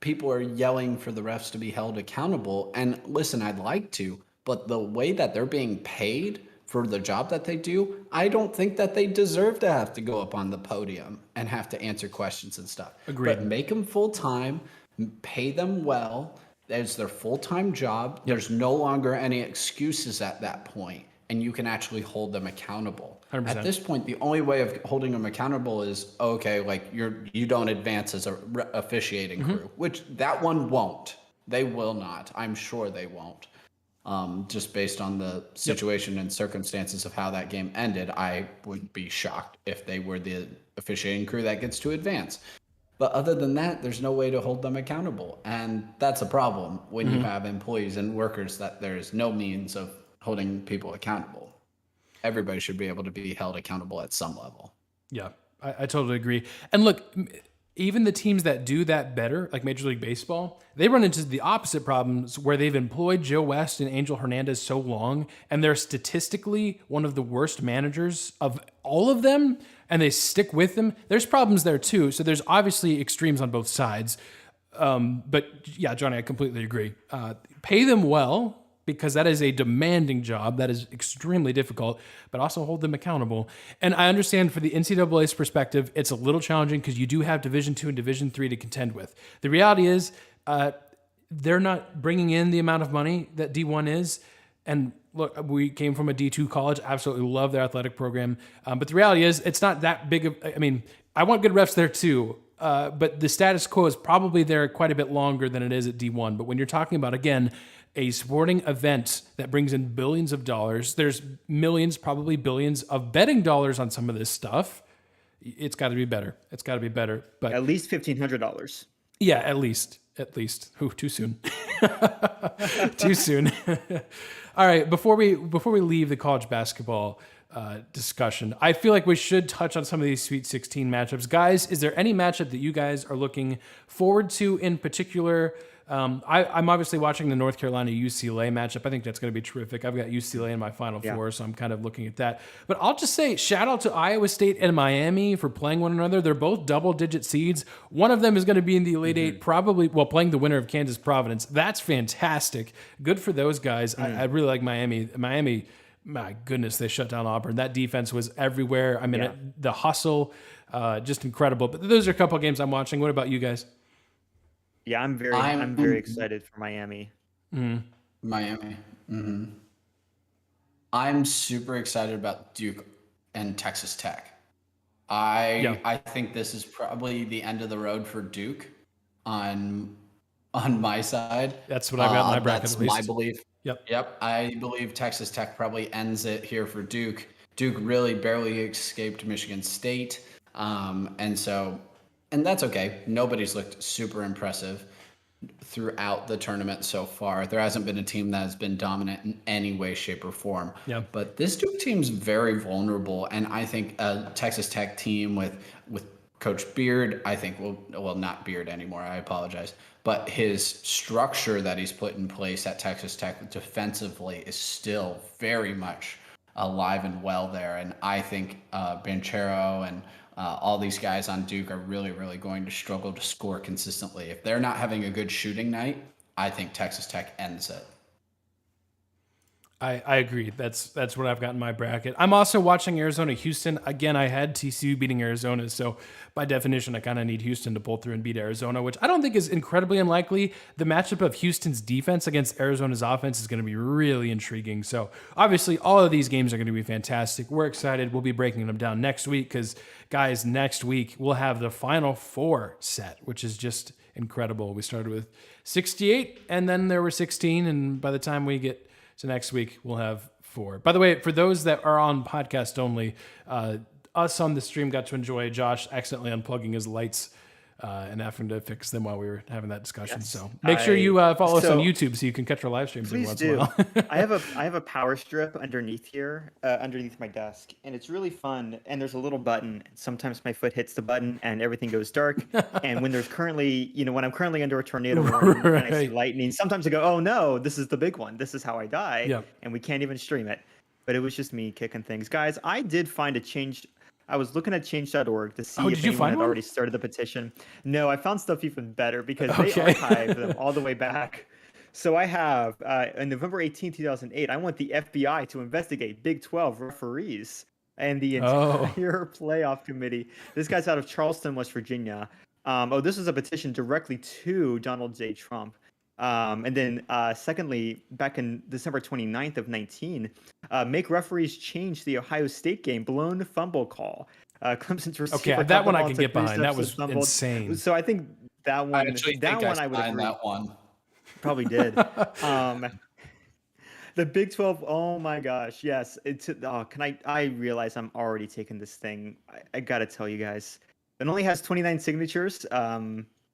people are yelling for the refs to be held accountable. And listen, I'd like to, but the way that they're being paid for the job that they do, I don't think that they deserve to have to go up on the podium and have to answer questions and stuff. Agreed. But make them full-time, pay them well. It's their full-time job. There's no longer any excuses at that point, and you can actually hold them accountable. 100%. At this point, the only way of holding them accountable is, okay, like you don't advance as a officiating crew, which that one won't. They will not. I'm sure they won't. Just based on the situation and circumstances of how that game ended, I would be shocked if they were the officiating crew that gets to advance. But other than that, there's no way to hold them accountable. And that's a problem when you have employees and workers that there's no means of holding people accountable. Everybody should be able to be held accountable at some level. Yeah, I totally agree. And look, even the teams that do that better, like Major League Baseball, they run into the opposite problems where they've employed Joe West and Angel Hernandez so long, and they're statistically one of the worst managers of all of them, and they stick with them. There's problems there too. So there's obviously extremes on both sides. But yeah, Jonny, I completely agree. Pay them well, because that is a demanding job that is extremely difficult, but also hold them accountable. And I understand for the NCAA's perspective, it's a little challenging because you do have Division II and Division III to contend with. The reality is they're not bringing in the amount of money that D1 is. And look, we came from a D2 college, absolutely love their athletic program. But the reality is it's not that big of, I mean, I want good refs there too. But the status quo is probably there quite a bit longer than it is at D1. But when you're talking about, again, a sporting event that brings in billions of dollars, there's millions, probably billions of betting dollars on some of this stuff. It's got to be better. It's got to be better. But at least $1,500. Yeah, at least. Ooh, too soon. Too soon. All right, before we leave the college basketball discussion, I feel like we should touch on some of these Sweet 16 matchups. Guys, is there any matchup that you guys are looking forward to in particular? I'm obviously watching the North Carolina UCLA matchup. I think that's going to be terrific. I've got UCLA in my Final Four, so I'm kind of looking at that. But I'll just say shout out to Iowa State and Miami for playing one another. They're both double-digit seeds. One of them is going to be in the Elite Eight, probably, playing the winner of Kansas Providence. That's fantastic. Good for those guys. I really like Miami. Miami, my goodness, they shut down Auburn. That defense was everywhere. I mean, the hustle, just incredible. But those are a couple of games I'm watching. What about you guys? Yeah, I'm very excited for Miami. Miami. I'm super excited about Duke and Texas Tech. I think this is probably the end of the road for Duke on my side. That's what I've got in my bracket. That's at least. my belief. Yep. I believe Texas Tech probably ends it here for Duke. Duke really barely escaped Michigan State. And that's okay. Nobody's looked super impressive throughout the tournament so far. There hasn't been a team that has been dominant in any way, shape, or form. Yeah. But this Duke team's very vulnerable, and I think a Texas Tech team with Coach Beard, I think not Beard anymore, I apologize, but his structure that he's put in place at Texas Tech defensively is still very much alive and well there. And I think Banchero and all these guys on Duke are really, really going to struggle to score consistently. If they're not having a good shooting night, I think Texas Tech ends it. I agree. That's what I've got in my bracket. I'm also watching Arizona Houston. Again, I had TCU beating Arizona, so by definition, I kind of need Houston to pull through and beat Arizona, which I don't think is incredibly unlikely. The matchup of Houston's defense against Arizona's offense is going to be really intriguing. So obviously, all of these games are going to be fantastic. We're excited. We'll be breaking them down next week because, guys, next week we'll have the Final Four set, which is just incredible. We started with 68, and then there were 16, and by the time we get so next week, we'll have 4. By the way, for those that are on podcast only, us on the stream got to enjoy Josh accidentally unplugging his lights and having to fix them while we were having that discussion. Yes, so make sure you follow us on YouTube so you can catch our live streams every once in a while. I have a power strip underneath here, underneath my desk, and it's really fun. And there's a little button. Sometimes my foot hits the button and everything goes dark. And when there's currently, when I'm currently under a tornado warning and I see lightning, sometimes I go, oh no, this is the big one. This is how I die. Yep. And we can't even stream it. But it was just me kicking things. Guys, I did find a change. I was looking at change.org to see if anyone had already started the petition. No, I found stuff even better because they archived them all the way back. So I have, on November 18, 2008, I want the FBI to investigate Big 12 referees and the entire playoff committee. This guy's out of Charleston, West Virginia. This is a petition directly to Donald J. Trump. And then secondly, back in December 29th of 19, make referees change the Ohio State game blown fumble call. Clemson's receiver. Okay, that one I can get behind. That was insane. So I think that one. I would agree. That one probably did. The Big 12. Oh my gosh, yes. I realize I'm already taking this thing. I gotta tell you guys, it only has 29 signatures.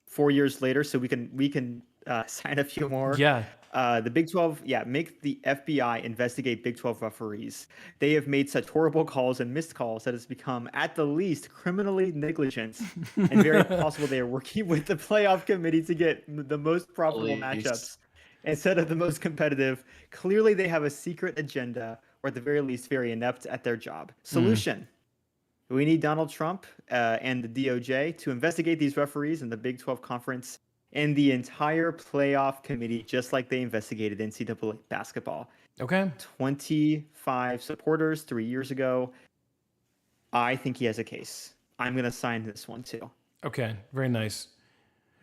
4 years later, so we can. Sign a few more. Yeah. The Big 12, make the FBI investigate Big 12 referees. They have made such horrible calls and missed calls that it's become, at the least, criminally negligent. And very possible they are working with the playoff committee to get the most profitable matchups instead of the most competitive. Clearly, they have a secret agenda, or at the very least, very inept at their job. Solution. We need Donald Trump and the DOJ to investigate these referees in the Big 12 conference and the entire playoff committee, just like they investigated NCAA basketball. Okay. 25 supporters 3 years ago. I think he has a case. I'm going to sign this one too. Okay. Very nice.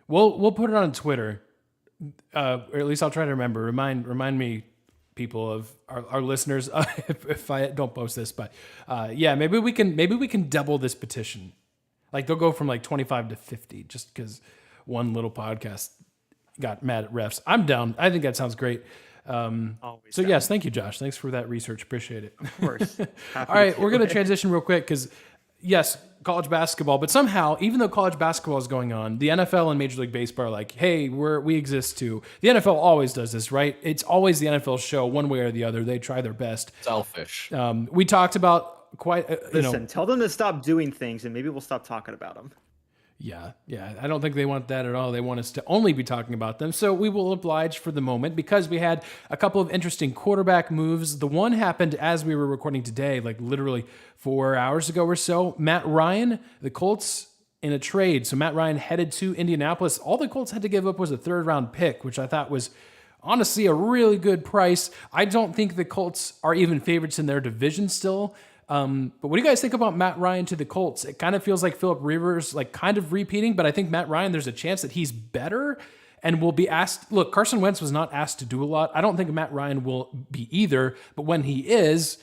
We'll put it on Twitter, or at least I'll try to remember. Remind me, people, of our listeners, if I don't post this, but maybe we can double this petition. Like they'll go from like 25 to 50 just because one little podcast got mad at refs. I'm down. I think that sounds great. Yes, thank you, Josh. Thanks for that research. Appreciate it. Of course. All right, we're going to transition real quick because, yes, college basketball, but somehow, even though college basketball is going on, the NFL and Major League Baseball are like, hey, we exist too. The NFL always does this, right? It's always the NFL show, one way or the other. They try their best. Selfish. We talked about Listen, tell them to stop doing things and maybe we'll stop talking about them. Yeah. I don't think they want that at all. They want us to only be talking about them. So we will oblige for the moment because we had a couple of interesting quarterback moves. The one happened as we were recording today, like literally 4 hours ago or so. Matt Ryan, the Colts in a trade. So Matt Ryan headed to Indianapolis. All the Colts had to give up was a 3rd-round pick, which I thought was honestly a really good price. I don't think the Colts are even favorites in their division still. But what do you guys think about Matt Ryan to the Colts? It kind of feels like Phillip Rivers, like kind of repeating, but I think Matt Ryan, there's a chance that he's better and will be asked. Look, Carson Wentz was not asked to do a lot. I don't think Matt Ryan will be either, but when he is,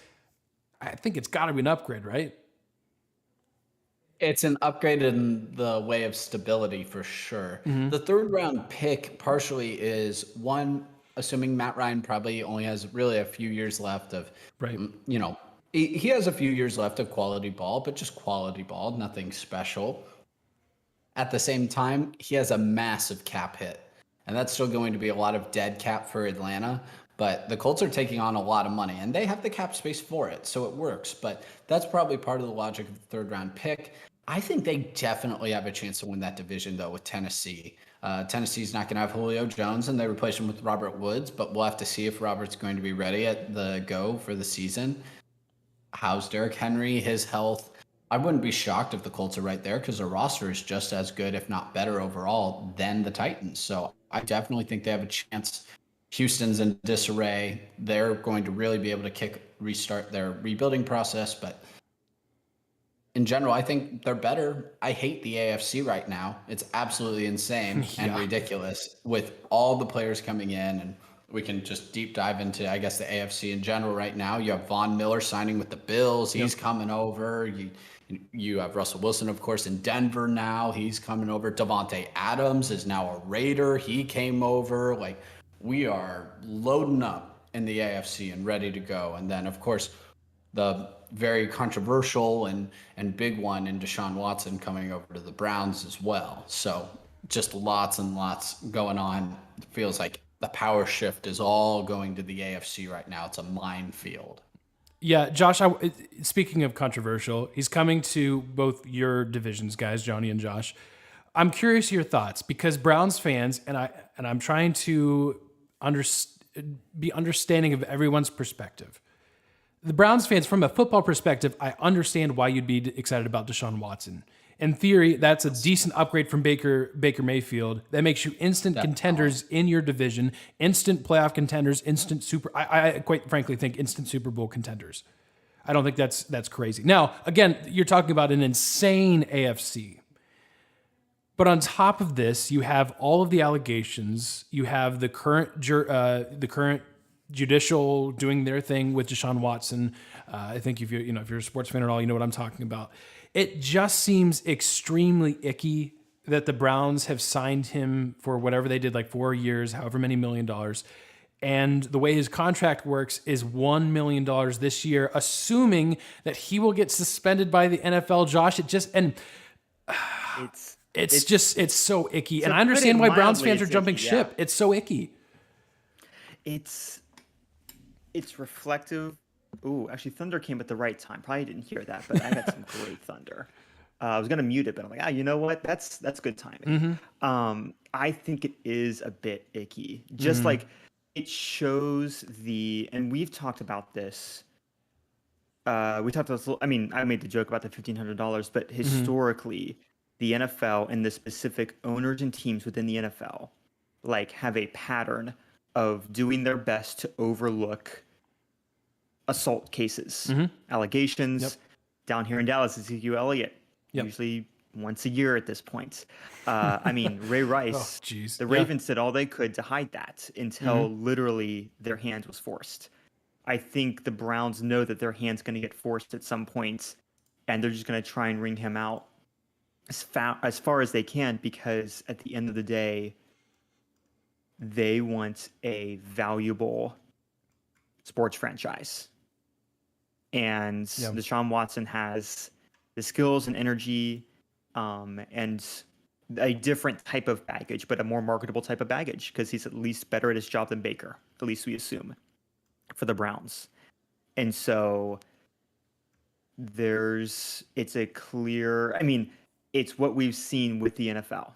I think it's got to be an upgrade, right? It's an upgrade in the way of stability for sure. Mm-hmm. The 3rd-round pick partially is one, assuming Matt Ryan probably only has really a few years left of, he has a few years left of quality ball, but just quality ball, nothing special. At the same time, he has a massive cap hit, and that's still going to be a lot of dead cap for Atlanta. But the Colts are taking on a lot of money, and they have the cap space for it, so it works. But that's probably part of the logic of the 3rd-round pick. I think they definitely have a chance to win that division, though, with Tennessee. Tennessee's not going to have Julio Jones, and they replace him with Robert Woods, but we'll have to see if Robert's going to be ready at the go for the season. How's Derrick Henry, his health? I wouldn't be shocked if the Colts are right there because their roster is just as good, if not better overall, than the Titans. So I definitely think they have a chance Houston's in disarray. They're going to really be able to restart their rebuilding process. But in general, I think they're better. I hate the AFC right now. It's absolutely insane and ridiculous with all the players coming in. And we can just deep dive into, I guess, the AFC in general right now. You have Von Miller signing with the Bills. He's coming over. You have Russell Wilson, of course, in Denver now. He's coming over. Devontae Adams is now a Raider. He came over. Like, we are loading up in the AFC and ready to go. And then, of course, the very controversial and big one in Deshaun Watson coming over to the Browns as well. So just lots and lots going on. It feels like the power shift is all going to the AFC right now. It's a minefield. Yeah, Josh, speaking of controversial, he's coming to both your divisions, guys, Jonny and Josh. I'm curious your thoughts, because Browns fans, and I'm trying to be understanding of everyone's perspective. The Browns fans, from a football perspective, I understand why you'd be excited about Deshaun Watson. In theory, that's a decent upgrade from Baker Mayfield. That makes you instant contenders in your division, instant playoff contenders, I quite frankly think instant Super Bowl contenders. I don't think that's crazy. Now, again, you're talking about an insane AFC. But on top of this, you have all of the allegations. You have the current judicial doing their thing with Deshaun Watson. I think if you're a sports fan at all, you know what I'm talking about. It just seems extremely icky that the Browns have signed him for whatever they did, like 4 years, however many $1 million. And the way his contract works is $1 million this year, assuming that he will get suspended by the NFL. Josh, it's so icky. And I understand why Browns fans are jumping ship. It's so icky. It's reflective. Ooh, actually, thunder came at the right time. Probably didn't hear that, but I got some great thunder. I was gonna mute it, but I'm like, you know what? That's good timing. Mm-hmm. I think it is a bit icky. Just like it shows and we've talked about this. We talked about this. I mean, I made the joke about the $1,500, but historically, the NFL and the specific owners and teams within the NFL like have a pattern of doing their best to overlook assault cases, allegations. Yep. Down here in Dallas, it's Ezekiel Elliott, usually once a year at this point. I mean, Ray Rice, the Ravens did all they could to hide that until literally their hand was forced. I think the Browns know that their hand's going to get forced at some point, and they're just going to try and wring him out as far as they can, because at the end of the day, they want a valuable sports franchise. And Deshaun Watson has the skills and energy and a different type of baggage, but a more marketable type of baggage, because he's at least better at his job than Baker, at least we assume, for the Browns. And so it's a clear, I mean, it's what we've seen with the NFL.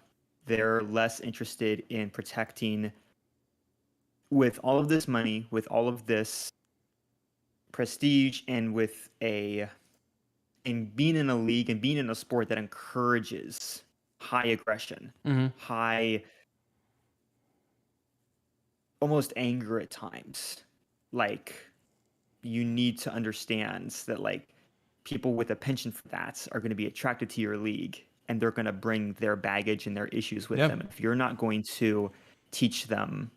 They're less interested in protecting, with all of this money, with all of this prestige, and and being in a league and being in a sport that encourages high aggression, high, almost anger at times. Like, you need to understand that, like, people with a penchant for that are going to be attracted to your league, and they're going to bring their baggage and their issues with them. If you're not going to teach them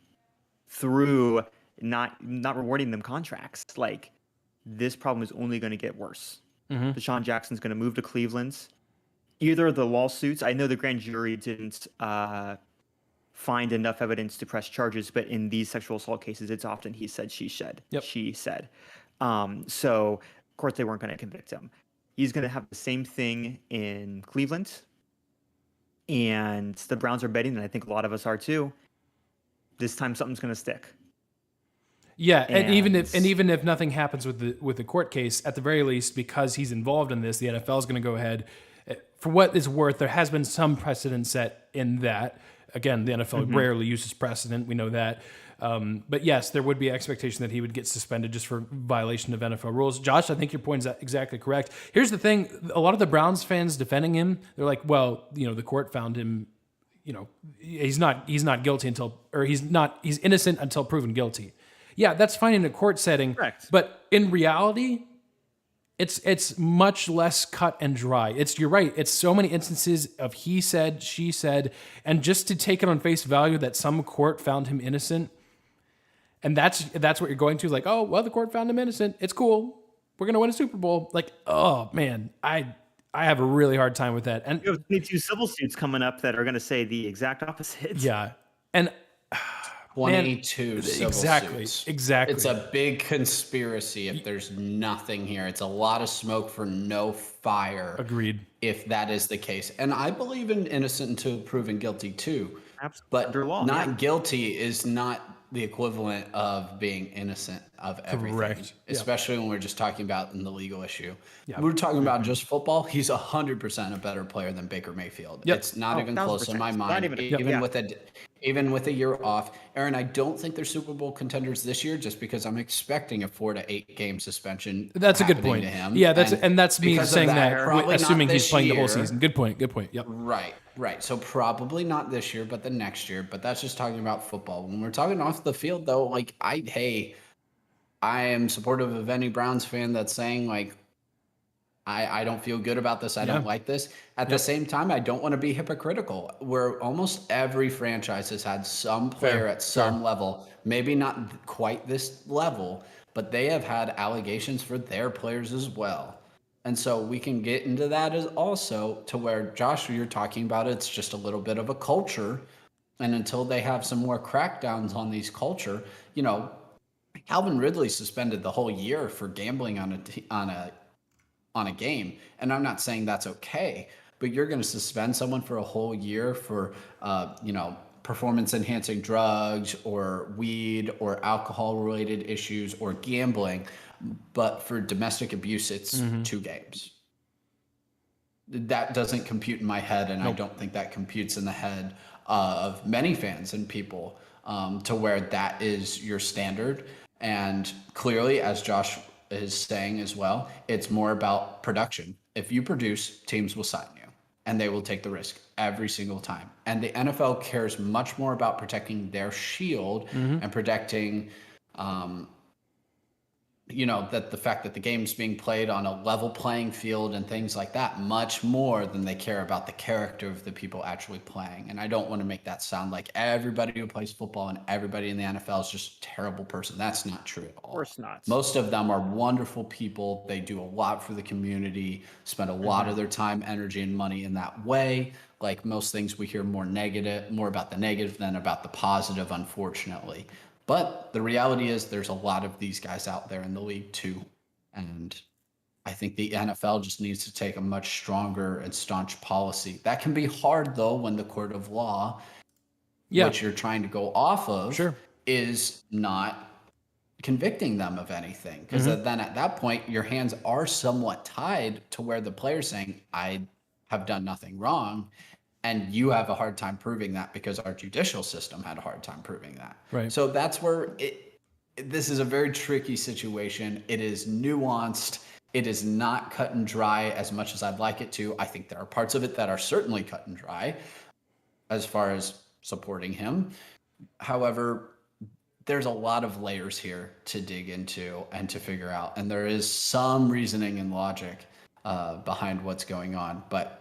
through not rewarding them contracts, like, this problem is only going to get worse. Deshaun Jackson's going to move to Cleveland. Either the lawsuits, I know the grand jury didn't find enough evidence to press charges, but in these sexual assault cases, it's often he said, she said. She said. So, of course, they weren't going to convict him. He's going to have the same thing in Cleveland. And the Browns are betting, and I think a lot of us are too, this time something's going to stick. Yeah, and even if nothing happens with the court case, at the very least, because he's involved in this, the NFL is going to go ahead. For what it's worth, there has been some precedent set in that. Again, the NFL rarely uses precedent. We know that. But yes, there would be expectation that he would get suspended just for violation of NFL rules. Josh, I think your point is exactly correct. Here's the thing. A lot of the Browns fans defending him, they're like, well, the court found him, he's not guilty he's innocent until proven guilty. Yeah, that's fine in a court setting. Correct. But in reality, it's much less cut and dry. You're right. It's so many instances of he said, she said, and just to take it on face value that some court found him innocent, and that's what you're going to, like, oh well, the court found him innocent. It's cool. We're gonna win a Super Bowl. Like, oh man, I have a really hard time with that. And you have 22 civil suits coming up that are going to say the exact opposite. Yeah, and 22 civil suits. Exactly. It's a big conspiracy if there's nothing here. It's a lot of smoke for no fire. Agreed. If that is the case. And I believe in innocent until proven guilty too. Absolutely. But Under law, not guilty is not the equivalent of being innocent of everything. Correct. Especially when we're just talking about in the legal issue. Yeah. We're talking about just football. He's 100% a better player than Baker Mayfield. Yep. It's not even close in my mind. Even with a year off. Aaron, I don't think they're Super Bowl contenders this year just because I'm expecting a 4 to 8 game suspension. That's a good point. To him. Yeah, that's me saying that, assuming he's playing the whole season. Good point. Yep. Right. So probably not this year, but the next year. But that's just talking about football. When we're talking off the field, though, like I am supportive of any Browns fan that's saying, like, I don't feel good about this. I don't like this. At the same time, I don't want to be hypocritical. Where almost every franchise has had some player at some level, maybe not quite this level, but they have had allegations for their players as well. And so we can get into that as also to where, Josh, you're talking about it's just a little bit of a culture. And until they have some more crackdowns on these culture, Calvin Ridley suspended the whole year for gambling on a game. And I'm not saying that's okay, but you're going to suspend someone for a whole year for, performance enhancing drugs or weed or alcohol related issues or gambling. But for domestic abuse, it's 2 games. That doesn't compute in my head. And I don't think that computes in the head of many fans and people to where that is your standard. And clearly, as Josh is saying as well, it's more about production. If you produce, teams will sign you and they will take the risk every single time. And the NFL cares much more about protecting their shield and protecting, that the fact that the game's being played on a level playing field and things like that, much more than they care about the character of the people actually playing. And I don't want to make that sound like everybody who plays football and everybody in the NFL is just a terrible person. That's not true at all. Of course not. Most of them are wonderful people. They do a lot for the community, spend a lot of their time, energy, and money in that way. Like most things, we hear more about the negative than about the positive, unfortunately. But the reality is there's a lot of these guys out there in the league too. And I think the NFL just needs to take a much stronger and staunch policy. That can be hard, though, when the court of law, which you're trying to go off of, is not convicting them of anything. Because then at that point, your hands are somewhat tied to where the player's saying, I have done nothing wrong. And you have a hard time proving that because our judicial system had a hard time proving that. Right. So that's where this is a very tricky situation. It is nuanced. It is not cut and dry as much as I'd like it to. I think there are parts of it that are certainly cut and dry as far as supporting him. However, there's a lot of layers here to dig into and to figure out. And there is some reasoning and logic behind what's going on. But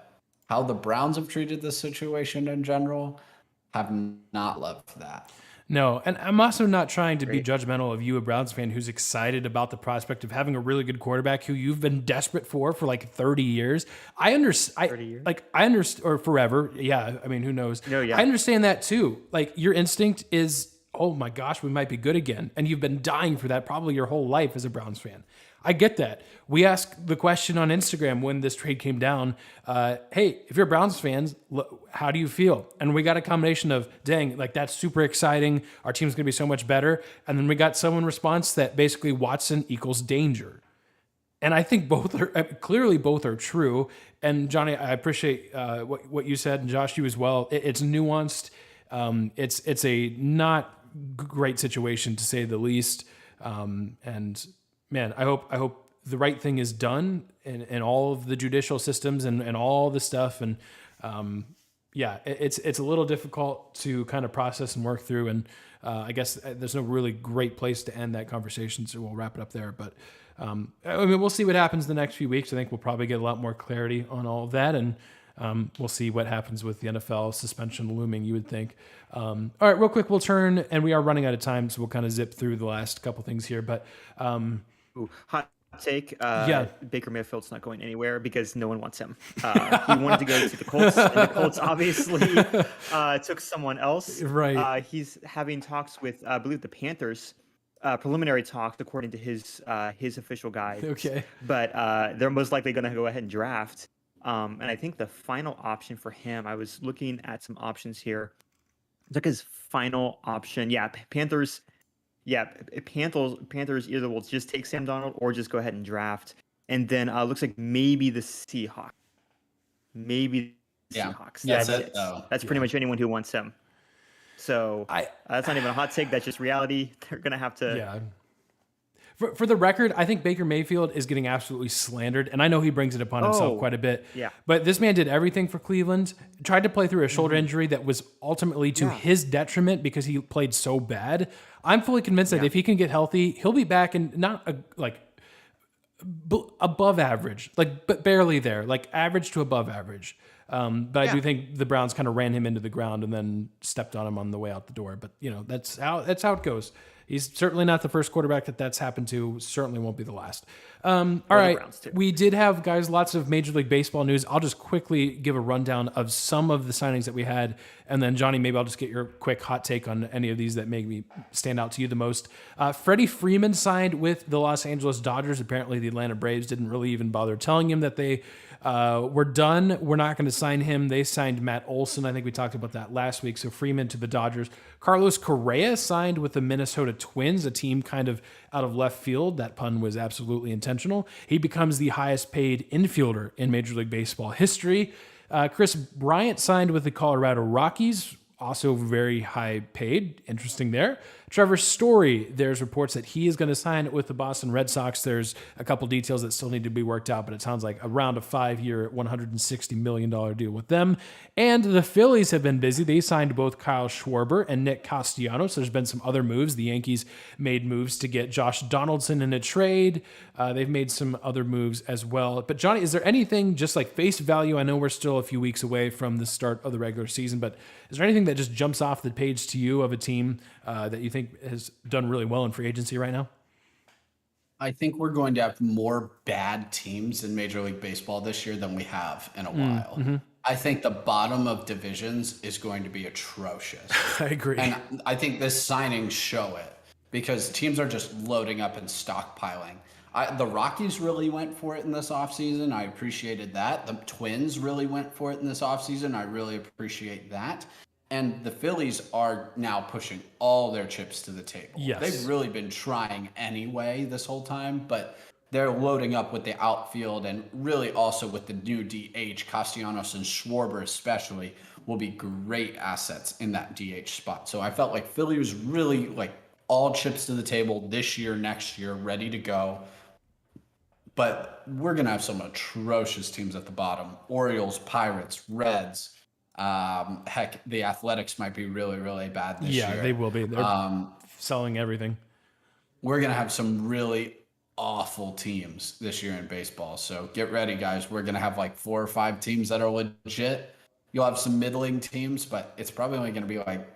how the Browns have treated this situation in general, have not loved that. No, and I'm also not trying to be judgmental of you, a Browns fan who's excited about the prospect of having a really good quarterback who you've been desperate for like 30 years. I understand, or forever. Yeah, I mean, who knows? No, yeah. I understand that too. Like your instinct is, oh my gosh, we might be good again, and you've been dying for that probably your whole life as a Browns fan. I get that. We asked the question on Instagram when this trade came down, hey, if you're Browns fans, how do you feel? And we got a combination of, dang, like that's super exciting. Our team's going to be so much better. And then we got someone response that basically Watson equals danger. And I think clearly both are true. And Jonny, I appreciate what you said, and Josh, you as well. It's nuanced. It's a not great situation to say the least. And man, I hope the right thing is done in all of the judicial systems and all the stuff. And, yeah, it's a little difficult to kind of process and work through. And I guess there's no really great place to end that conversation. So we'll wrap it up there. But I mean, we'll see what happens the next few weeks. I think we'll probably get a lot more clarity on all of that. And we'll see what happens with the NFL suspension looming, you would think. All right, real quick, we'll turn, and we are running out of time, so we'll kind of zip through the last couple things here. But hot take, yeah, Baker Mayfield's not going anywhere because no one wants him. He wanted to go to the Colts, and the Colts obviously took someone else. Right. He's having talks with, I believe, the Panthers. Preliminary talks, according to his official guide. Okay. But they're most likely going to go ahead and draft. And I think the final option for him, I was looking at some options here. It's like his final option. Yeah, Panthers. Yeah, Panthers either will just take Sam Darnold or just go ahead and draft. And then looks like maybe the Seahawks. Maybe the Seahawks. That's pretty much anyone who wants him. So that's not even a hot take. That's just reality. They're going to have to. Yeah. For the record, I think Baker Mayfield is getting absolutely slandered, and I know he brings it upon himself quite a bit. Yeah. But this man did everything for Cleveland, tried to play through a shoulder injury that was ultimately to his detriment because he played so bad. I'm fully convinced that if he can get healthy, he'll be back and not above average, but barely there, like average to above average. But I do think the Browns kind of ran him into the ground and then stepped on him on the way out the door. But that's how it goes. He's certainly not the first quarterback that's happened to. Certainly won't be the last. All right. We did have, guys, lots of Major League Baseball news. I'll just quickly give a rundown of some of the signings that we had. And then, Johnny, maybe I'll just get your quick hot take on any of these that maybe stand out to you the most. Freddie Freeman signed with the Los Angeles Dodgers. Apparently, the Atlanta Braves didn't really even bother telling him that they we're done. We're not going to sign him. They signed Matt Olson. I think we talked about that last week. So Freeman to the Dodgers. Carlos Correa signed with the Minnesota Twins, a team kind of out of left field. That pun was absolutely intentional. He becomes the highest paid infielder in Major League Baseball history. Chris Bryant signed with the Colorado Rockies. Also very high paid. Interesting there. Trevor Story, there's reports that he is going to sign with the Boston Red Sox. There's a couple details that still need to be worked out, but it sounds like around a 5-year, $160 million deal with them. And the Phillies have been busy. They signed both Kyle Schwarber and Nick Castellanos. There's been some other moves. The Yankees made moves to get Josh Donaldson in a trade. They've made some other moves as well. But Johnny, is there anything just like face value? I know we're still a few weeks away from the start of the regular season, but is there anything that just jumps off the page to you of a team that you think has done really well in free agency right now? I think we're going to have more bad teams in Major League Baseball this year than we have in a while. Mm-hmm. I think the bottom of divisions is going to be atrocious. I agree. And I think this signings show it because teams are just loading up and stockpiling. The Rockies really went for it in this offseason. I appreciated that. The Twins really went for it in this offseason. I really appreciate that. And the Phillies are now pushing all their chips to the table. Yes. They've really been trying anyway this whole time, but they're loading up with the outfield and really also with the new DH, Castellanos and Schwarber especially, will be great assets in that DH spot. So I felt like Philly was really like all chips to the table this year, next year, ready to go. But we're going to have some atrocious teams at the bottom. Orioles, Pirates, Reds. Heck, the Athletics might be really, really bad this year. Yeah, they will be. They're selling everything. We're going to have some really awful teams this year in baseball. So get ready, guys. We're going to have like 4 or 5 teams that are legit. You'll have some middling teams, but it's probably only going to be like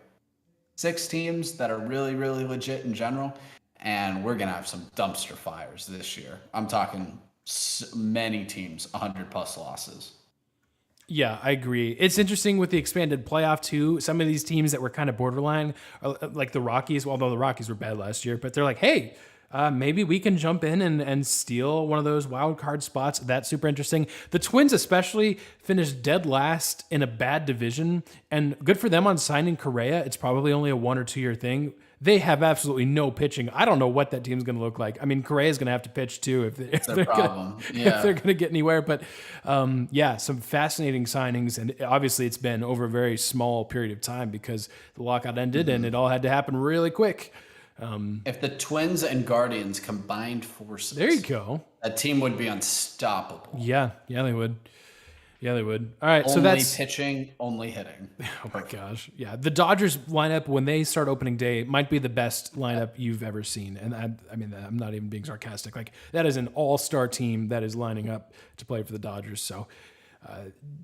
6 teams that are really, really legit in general. And we're going to have some dumpster fires this year. I'm talking many teams, 100+ losses. Yeah, I agree. It's interesting with the expanded playoff too. Some of these teams that were kind of borderline, like the Rockies, although the Rockies were bad last year, but they're like, hey, maybe we can jump in and steal one of those wild card spots. That's super interesting. The Twins especially finished dead last in a bad division, and good for them on signing Correa. It's probably only a 1 or 2 year thing. They have absolutely no pitching. I don't know what that team's going to look like. I mean, Correa is going to have to pitch too if they're going to get anywhere. But some fascinating signings, and obviously it's been over a very small period of time because the lockout ended and it all had to happen really quick. If the Twins and Guardians combined forces, there you go. That team would be unstoppable. Yeah, they would. Yeah, they would. All right, only so that's pitching, only hitting. Oh my gosh. Yeah. The Dodgers lineup, when they start opening day, might be the best lineup you've ever seen. And I mean, I'm not even being sarcastic. Like, that is an all-star team that is lining up to play for the Dodgers. So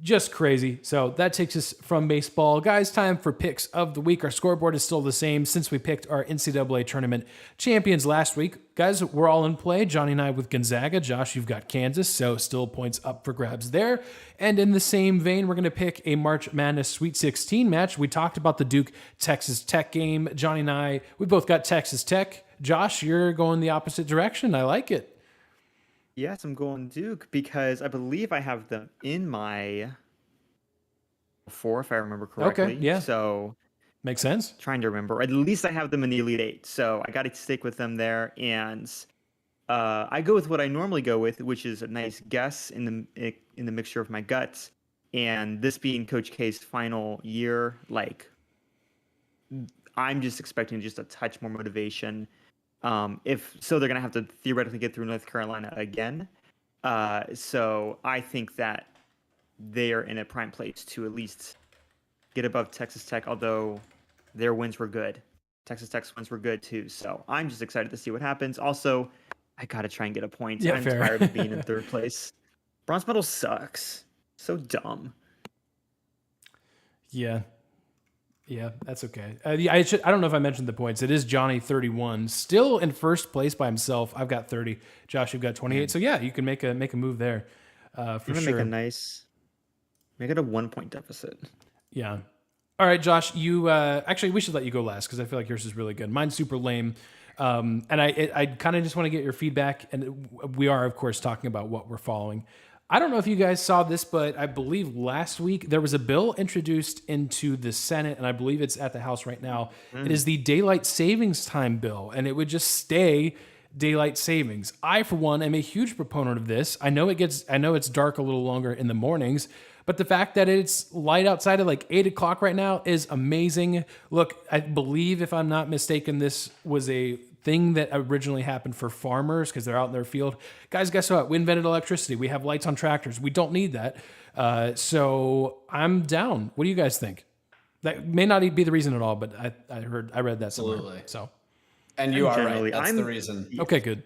just crazy. So that takes us from baseball. Guys, time for picks of the week. Our scoreboard is still the same since we picked our NCAA tournament champions last week. Guys, we're all in play. Johnny and I with Gonzaga. Josh, you've got Kansas, so still points up for grabs there. And in the same vein, we're going to pick a March Madness Sweet 16 match. We talked about the Duke-Texas Tech game. Johnny and I, we both got Texas Tech. Josh, you're going the opposite direction. I like it. Yes, I'm going Duke because I believe I have them in my 4, if I remember correctly. Okay, yeah. So makes sense. Trying to remember. At least I have them in the Elite Eight. So I got to stick with them there. And I go with what I normally go with, which is a nice guess in the mixture of my guts. And this being Coach K's final year, like, I'm just expecting just a touch more motivation. If so, they're going to have to theoretically get through North Carolina again. So I think that they are in a prime place to at least get above Texas Tech, although their wins were good. Texas Tech's wins were good too. So I'm just excited to see what happens. Also, I got to try and get a point. Yeah, I'm fair. tired of being in third place. Bronze medal sucks. So dumb. Yeah. Yeah, that's okay. I don't know if I mentioned the points. It is Johnny 31, still in first place by himself. I've got 30. Josh, you've got 28. So yeah, you can make a move there for sure. Make it a 1-point deficit. Yeah. All right, Josh. You actually, we should let you go last because I feel like yours is really good. Mine's super lame, and I kind of just want to get your feedback. And we are, of course, talking about what we're following. I don't know if you guys saw this, but I believe last week there was a bill introduced into the Senate, and I believe it's at the House right now. It is the Daylight Savings Time bill, and it would just stay daylight savings. I, for one, am a huge proponent of this. I know it's dark a little longer in the mornings, but the fact that it's light outside at like 8 o'clock right now is amazing. Look, I believe, if I'm not mistaken, this was a thing that originally happened for farmers because they're out in their field. Guys, guess what? We invented electricity. We have lights on tractors. We don't need that. So I'm down. What do you guys think? That may not be the reason at all, but I read that somewhere. Absolutely. So, and you are right. That's the reason. Okay, good.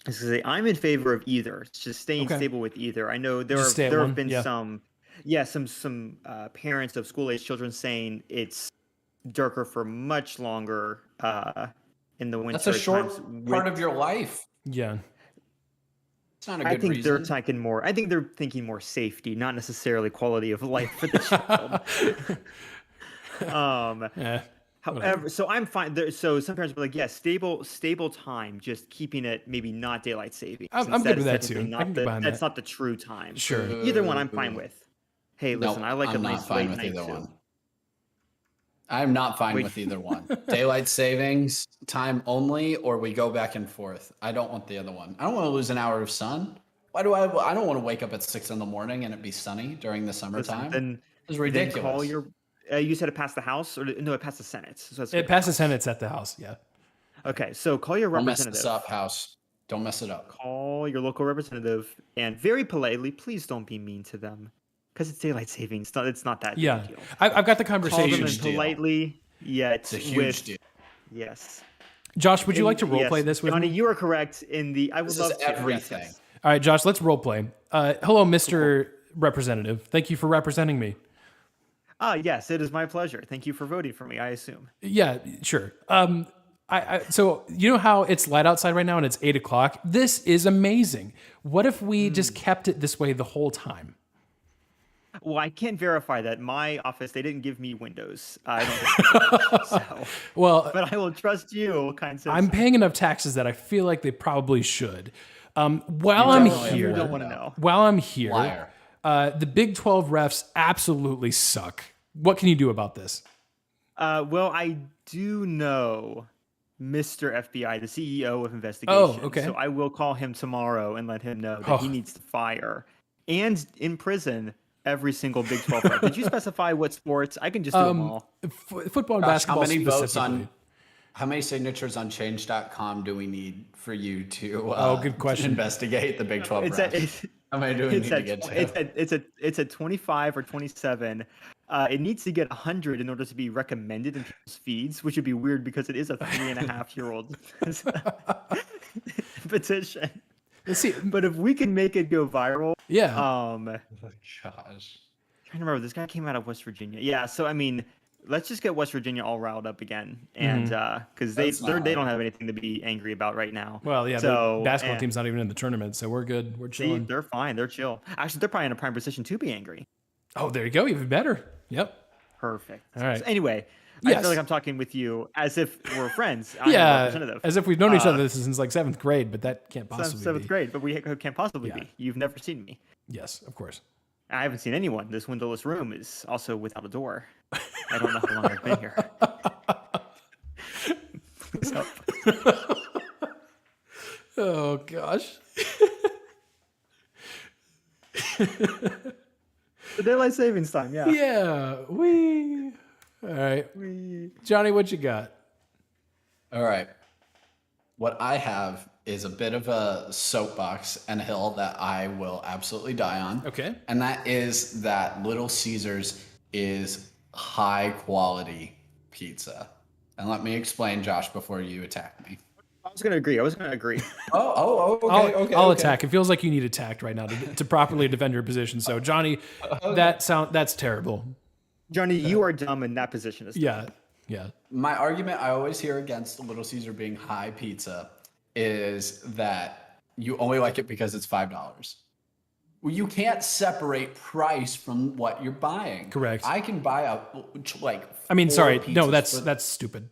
I was gonna say, I'm in favor of either. It's just staying stable with either. I know there have been some parents of school-age children saying it's darker for much longer in the winter. That's a short part of your life. Yeah. It's not a good reason. I think they're thinking more safety, not necessarily quality of life for the child. However, so I'm fine. So some parents will be like, yeah, stable time, just keeping it maybe not daylight savings. I'm good with that too. That's not the true time. Sure. Either one I'm fine with. Hey, listen, I like a nice late night either too. one. I'm not fine with either one. Daylight savings time only, or we go back and forth. I don't want the other one. I don't want to lose an hour of sun. Why do I don't want to wake up at 6 a.m. and it be sunny during the summertime. Then it's ridiculous. Then call your. You said it passed the House, or no? It passed the Senate. So it passed the Senate. It's at the House. Yeah. Okay, so call your representative. Don't mess this up, House. Don't mess it up. Call your local representative and very politely, please don't be mean to them. Because it's daylight savings. It's not that big a deal. I've got the conversation. Call them and politely. Yeah, it's a huge deal. Yes. Josh, would you like to role play this with Johnny, me? you are correct in the. I would This love is to. everything. Yes. All right, Josh, let's role play. Hello, Mr. Representative. Thank you for representing me. Yes, it is my pleasure. Thank you for voting for me, I assume. Yeah, sure. So you know how it's light outside right now and it's 8 o'clock? This is amazing. What if we just kept it this way the whole time? Well, I can't verify that. My office, they didn't give me windows. I don't so. Well, but I will trust you, kind of. I'm paying enough taxes that I feel like they probably should. While I'm here, you don't want to know. While I'm here, Liar. The Big 12 refs absolutely suck. What can you do about this? Well, I do know Mr. FBI, the CEO of investigations. Oh, okay. So I will call him tomorrow and let him know that he needs to fire and imprison every single Big 12 ref. Did you specify what sports? I can just do them all. Football and basketball. How many signatures on change.com do we need for you to good question. investigate the Big 12 refs? How many do we need to get to? It's at 25 or 27. It needs to get 100 in order to be recommended in people's feeds, which would be weird because it is a 3.5-year-old petition. Let's see. But if we can make it go viral, Yeah. Oh, gosh. trying to remember, this guy came out of West Virginia. Yeah, so I mean, let's just get West Virginia all riled up again, and because they don't have anything to be angry about right now. Well, yeah, so the basketball team's not even in the tournament, so we're good. We're chilling. They're fine. They're chill. Actually, they're probably in a prime position to be angry. Oh, there you go. Even better. Yep. Perfect. All right. So anyway, I feel like I'm talking with you as if we're friends. I'm yeah, representative. as if we've known each other since like 7th grade, but that can't possibly be. 7th be. grade, but we can't possibly be. You've never seen me. Yes, of course. I haven't seen anyone. This windowless room is also without a door. I don't know how long I've been here. Please help. Oh, gosh. The daylight savings time, yeah. Yeah. All right. Jonny, what you got? All right. What I have is a bit of a soapbox and a hill that I will absolutely die on. Okay. And that is that Little Caesars is high quality pizza. And let me explain, Josh, before you attack me. I was going to agree. Okay. I'll attack. It feels like you need attacked right now to properly defend your position. So, Jonny, that's terrible. Jonny, you are dumb in that position. Yeah. My argument I always hear against Little Caesar being high pizza is that you only like it because it's $5. Well, you can't separate price from what you're buying. Correct. I can buy that's stupid.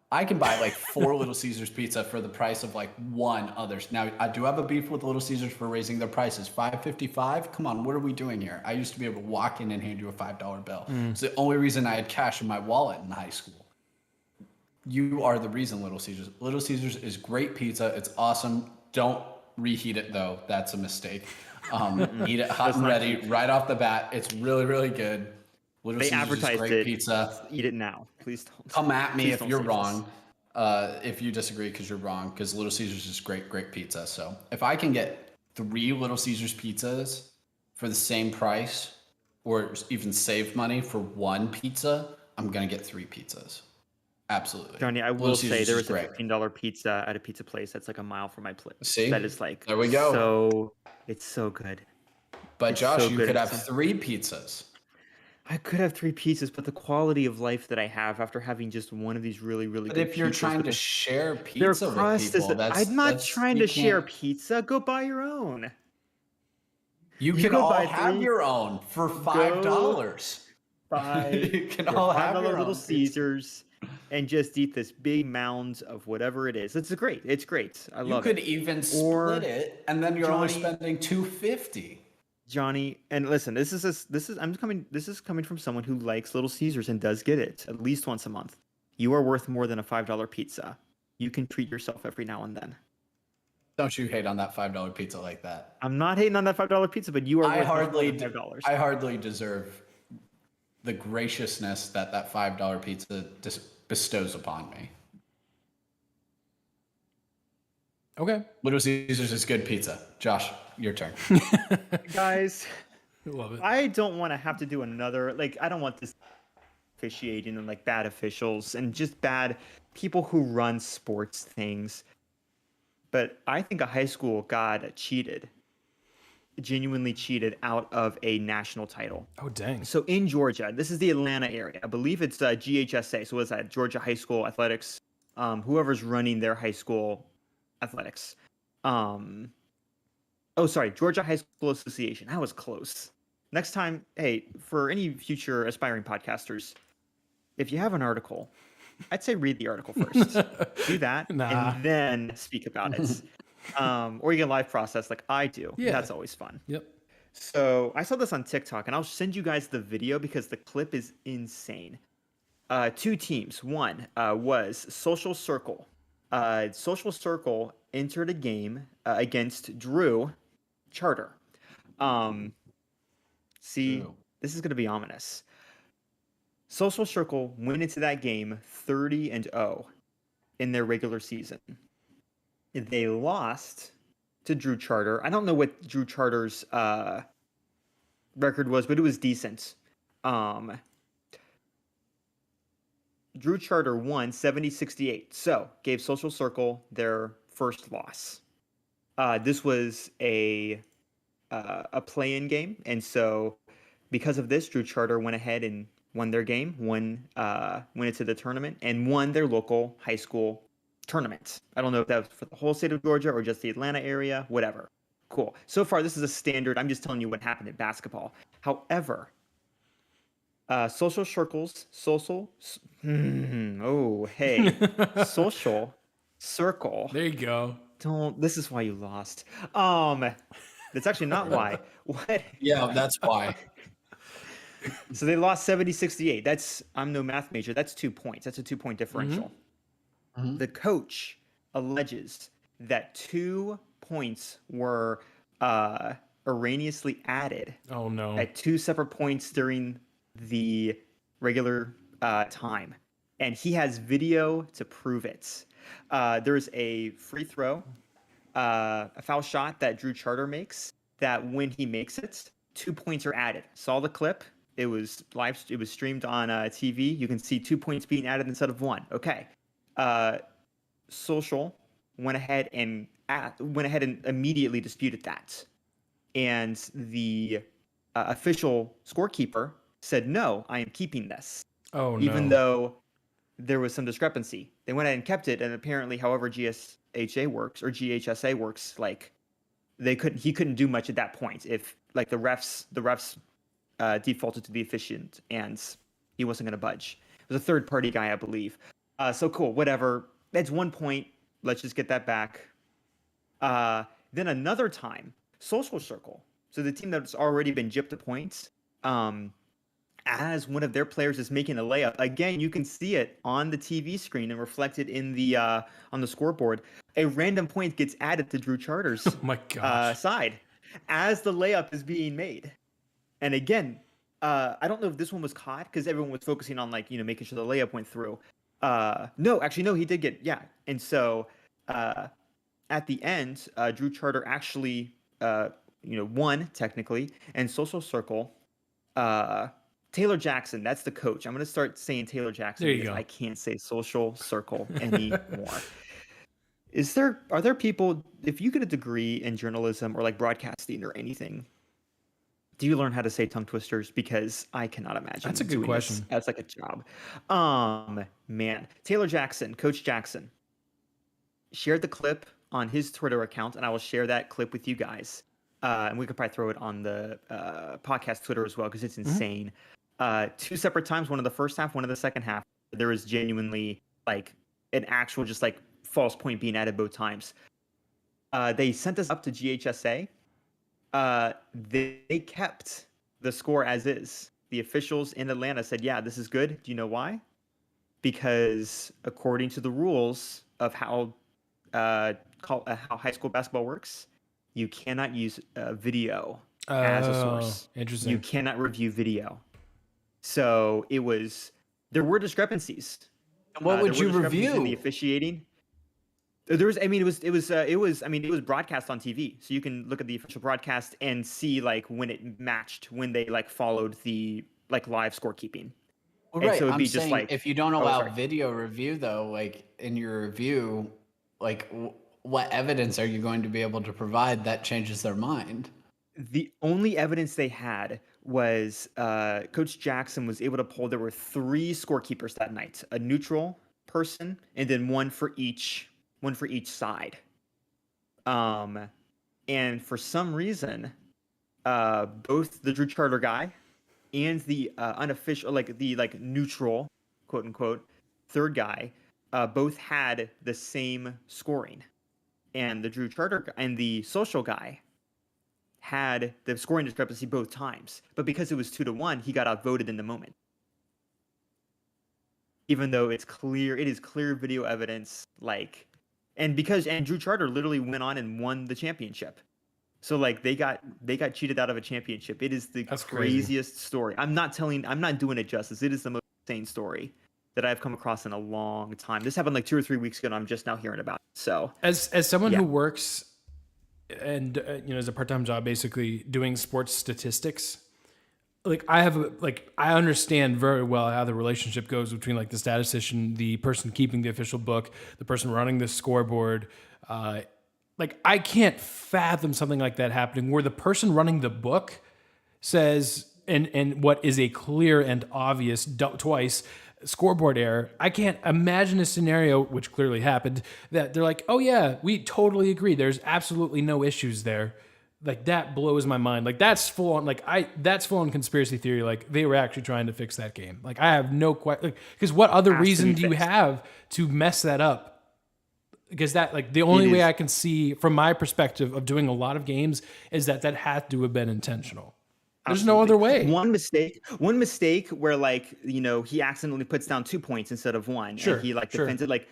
I can buy like 4 Little Caesars pizza for the price of like one others. Now, I do have a beef with Little Caesars for raising their prices. $5.55? Come on, what are we doing here? I used to be able to walk in and hand you a $5 bill. It's the only reason I had cash in my wallet in high school. You are the reason, Little Caesars. Little Caesars is great pizza. It's awesome. Don't reheat it, though. That's a mistake. Eat it hot and ready right off the bat. It's really, really good. Little they Caesars advertised is great pizza. Eat it now. Please don't. Come at me if you're wrong. If you disagree, because you're wrong. Because Little Caesars is great pizza. So if I can get 3 Little Caesars pizzas for the same price, or even save money for 1 pizza, I'm gonna get 3 pizzas. Absolutely. Jonny, I will say there is a $15 pizza at a pizza place that's like a mile from my place. See? That is like there we go. So it's so good. But Josh, you could have 3 pizzas. I could have 3 pizzas, but the quality of life that I have after having just one of these really, really good pizzas. But if you're trying to share pizza with people, I'm not trying to share pizza. Go buy your own. You can all have your own for $5. You can all have your Little Caesars and just eat this big mound of whatever it is. It's great. I love it. You could even split it, and then you're only spending $2.50. Jonny, and listen, this is coming from someone who likes Little Caesars and does get it at least once a month. You are worth more than a $5 pizza. You can treat yourself every now and then. Don't you hate on that $5 pizza like that? I'm not hating on that $5 pizza, but you are worth $5. I hardly deserve the graciousness that $5 pizza bestows upon me. Okay. Little Caesars is good pizza. Josh, your turn. Guys, love it. I don't want to have to do another, I don't want this officiating and bad officials and just bad people who run sports things. But I think a high school got genuinely cheated out of a national title. Oh, dang. So in Georgia, this is the Atlanta area. I believe it's GHSA. So what's that? Georgia High School Athletics. Whoever's running their high school athletics. Georgia High School Association. That was close. Next time, hey, for any future aspiring podcasters, if you have an article, I'd say read the article first. Do that and then speak about it. Or you can live process like I do. Yeah. That's always fun. Yep. So I saw this on TikTok, and I'll send you guys the video because the clip is insane. 2 teams. One was Social Circle. Social Circle entered a game against Drew Charter. This is going to be ominous. Social Circle went into that game 30-0 in their regular season. They lost to Drew Charter. I don't know what Drew Charter's record was, but it was decent. Drew Charter won 70-68, so gave Social Circle their first loss. This was a play-in game, and so because of this, Drew Charter went ahead and won their game, went into the tournament, and won their local high school tournament. I don't know if that was for the whole state of Georgia or just the Atlanta area, whatever. Cool. So far, this is a standard. I'm just telling you what happened in basketball. However, Social Circle. Social Circle. There you go. This is why you lost. That's actually not why. What? Yeah, that's why. So they lost 70-68. I'm no math major. That's 2 points. That's a 2-point differential. Mm-hmm. The coach alleges that 2 points were erroneously added. Oh no! At 2 separate points during the regular time, and he has video to prove it. There's a free throw, a foul shot that Drew Charter makes. That when he makes it, 2 points are added. Saw the clip. It was live. It was streamed on TV. You can see 2 points being added instead of 1. Okay. Social went ahead and immediately disputed that, and the official scorekeeper said, "No, I am keeping this." Oh no! Even though there was some discrepancy, they went ahead and kept it. And apparently, however GSHA works or GHSA works, like he couldn't do much at that point. If like the refs defaulted to the officiant and he wasn't going to budge. It was a third party guy, I believe. So cool, whatever. That's 1 point. Let's just get that back. Then another time, Social Circle. So the team that's already been gypped to points, as one of their players is making a layup. Again, you can see it on the TV screen and reflected in the on the scoreboard. A random point gets added to Drew Charter's side as the layup is being made. And again, I don't know if this one was caught because everyone was focusing on making sure the layup went through. No, he did get, yeah. And so at the end, Drew Charter actually won technically, and Social Circle. Taylor Jackson, that's the coach. I'm going to start saying Taylor Jackson because I can't say Social Circle anymore. Are there people, if you get a degree in journalism or like broadcasting or anything, do you learn how to say tongue twisters? Because I cannot imagine. That's a good question. That's like a job. Man, Taylor Jackson, Coach Jackson, shared the clip on his Twitter account, and I will share that clip with you guys. And we could probably throw it on the podcast Twitter as well because it's insane. 2 separate times, one in the first half, one in the second half. There was genuinely like an actual just like false point being added both times. They sent us up to GHSA. They kept the score as is. The officials in Atlanta said, "Yeah, this is good." Do you know why? Because according to the rules of how high school basketball works, you cannot use video as a source. Interesting. You cannot review video. So there were discrepancies. What would you review? In the officiating. It was broadcast on TV, so you can look at the official broadcast and see like when it matched, when they like followed the like live scorekeeping. Well, right. So I'm saying, just like, if you don't allow video review though, like in your review, like what evidence are you going to be able to provide that changes their mind? The only evidence they had was Coach Jackson was able to pull. There were 3 scorekeepers that night, a neutral person, and then one for each side. And for some reason, both the Drew Charter guy and the unofficial, like the neutral, quote unquote, third guy, both had the same scoring. And the Drew Charter and the social guy had the scoring discrepancy both times. But because it was 2-1, he got outvoted in the moment. Even though it is clear video evidence, and Drew Charter literally went on and won the championship. So they got cheated out of a championship. It is That's craziest story. I'm not doing it justice. It is the most insane story that I've come across in a long time. This happened 2 or 3 weeks ago, and I'm just now hearing about it. So as someone who works and as a part-time job, basically doing sports statistics. Like I understand very well how the relationship goes between like the statistician, the person keeping the official book, the person running the scoreboard. Like I can't fathom something like that happening where the person running the book says, and what is a clear and obvious twice scoreboard error. I can't imagine a scenario, which clearly happened, that they're like, oh yeah, we totally agree. There's absolutely no issues there. Like that blows my mind. Like that's full on, that's full on conspiracy theory. Like they were actually trying to fix that game. Like I have no question. Because what other reason do you have to mess that up? Because that, like, the only way I can see from my perspective of doing a lot of games is that had to have been intentional. There's no other way. One mistake where like, he accidentally puts down 2 points instead of one. Sure. And he like defends it. Like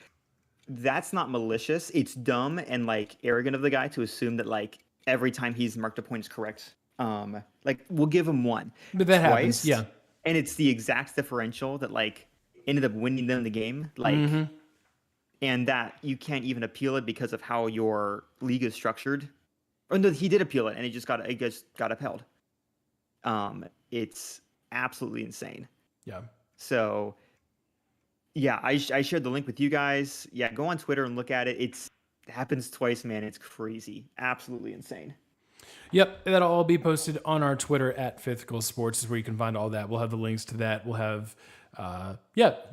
that's not malicious. It's dumb and like arrogant of the guy to assume that like every time he's marked a point is correct. Like we'll give him one. But that happens. Yeah. And it's the exact differential that like ended up winning them the game. Like, and that you can't even appeal it because of how your league is structured. Or no, he did appeal it and it just got upheld. It's absolutely insane. Yeah. So yeah, I shared the link with you guys. Yeah, go on Twitter and look at it. It happens twice, man. It's crazy. Absolutely insane. Yep, that'll all be posted on our Twitter at Fifth Goal Sports is where you can find all that. We'll have the links to that. We'll have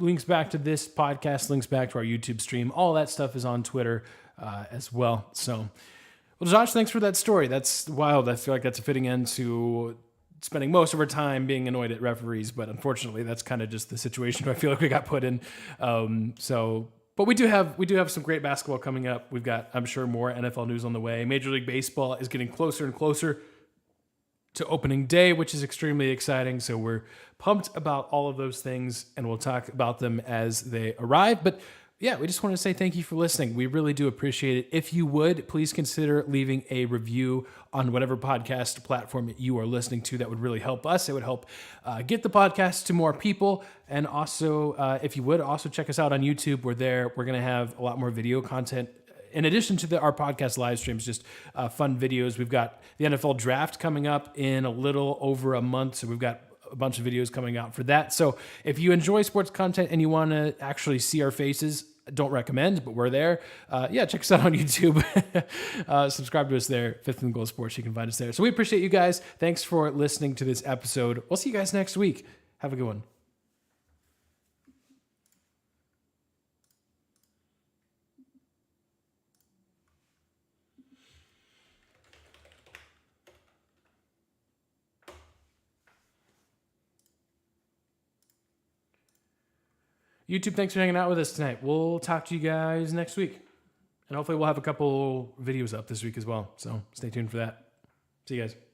links back to this podcast, links back to our YouTube stream. All that stuff is on Twitter as well. So, well, Josh, thanks for that story. That's wild. I feel like that's a fitting end to spending most of our time being annoyed at referees, but unfortunately, that's kind of just the situation I feel like we got put in. But we do have some great basketball coming up. We've got, I'm sure, more NFL news on the way. Major League Baseball is getting closer and closer to opening day, which is extremely exciting. So we're pumped about all of those things, and we'll talk about them as they arrive. But yeah, we just want to say thank you for listening. We really do appreciate it. If you would, please consider leaving a review on whatever podcast platform you are listening to. That would really help us. It would help get the podcast to more people. And also, if you would, also check us out on YouTube. We're there. We're going to have a lot more video content. In addition to our podcast live streams, just fun videos. We've got the NFL draft coming up in a little over a month. So we've got a bunch of videos coming out for that. So if you enjoy sports content and you want to actually see our faces, don't recommend, but we're there. Check us out on YouTube. Subscribe to us there. Fifth and Goal Sports. You can find us there. So we appreciate you guys. Thanks for listening to this episode. We'll see you guys next week. Have a good one. YouTube, thanks for hanging out with us tonight. We'll talk to you guys next week. And hopefully we'll have a couple videos up this week as well. So stay tuned for that. See you guys.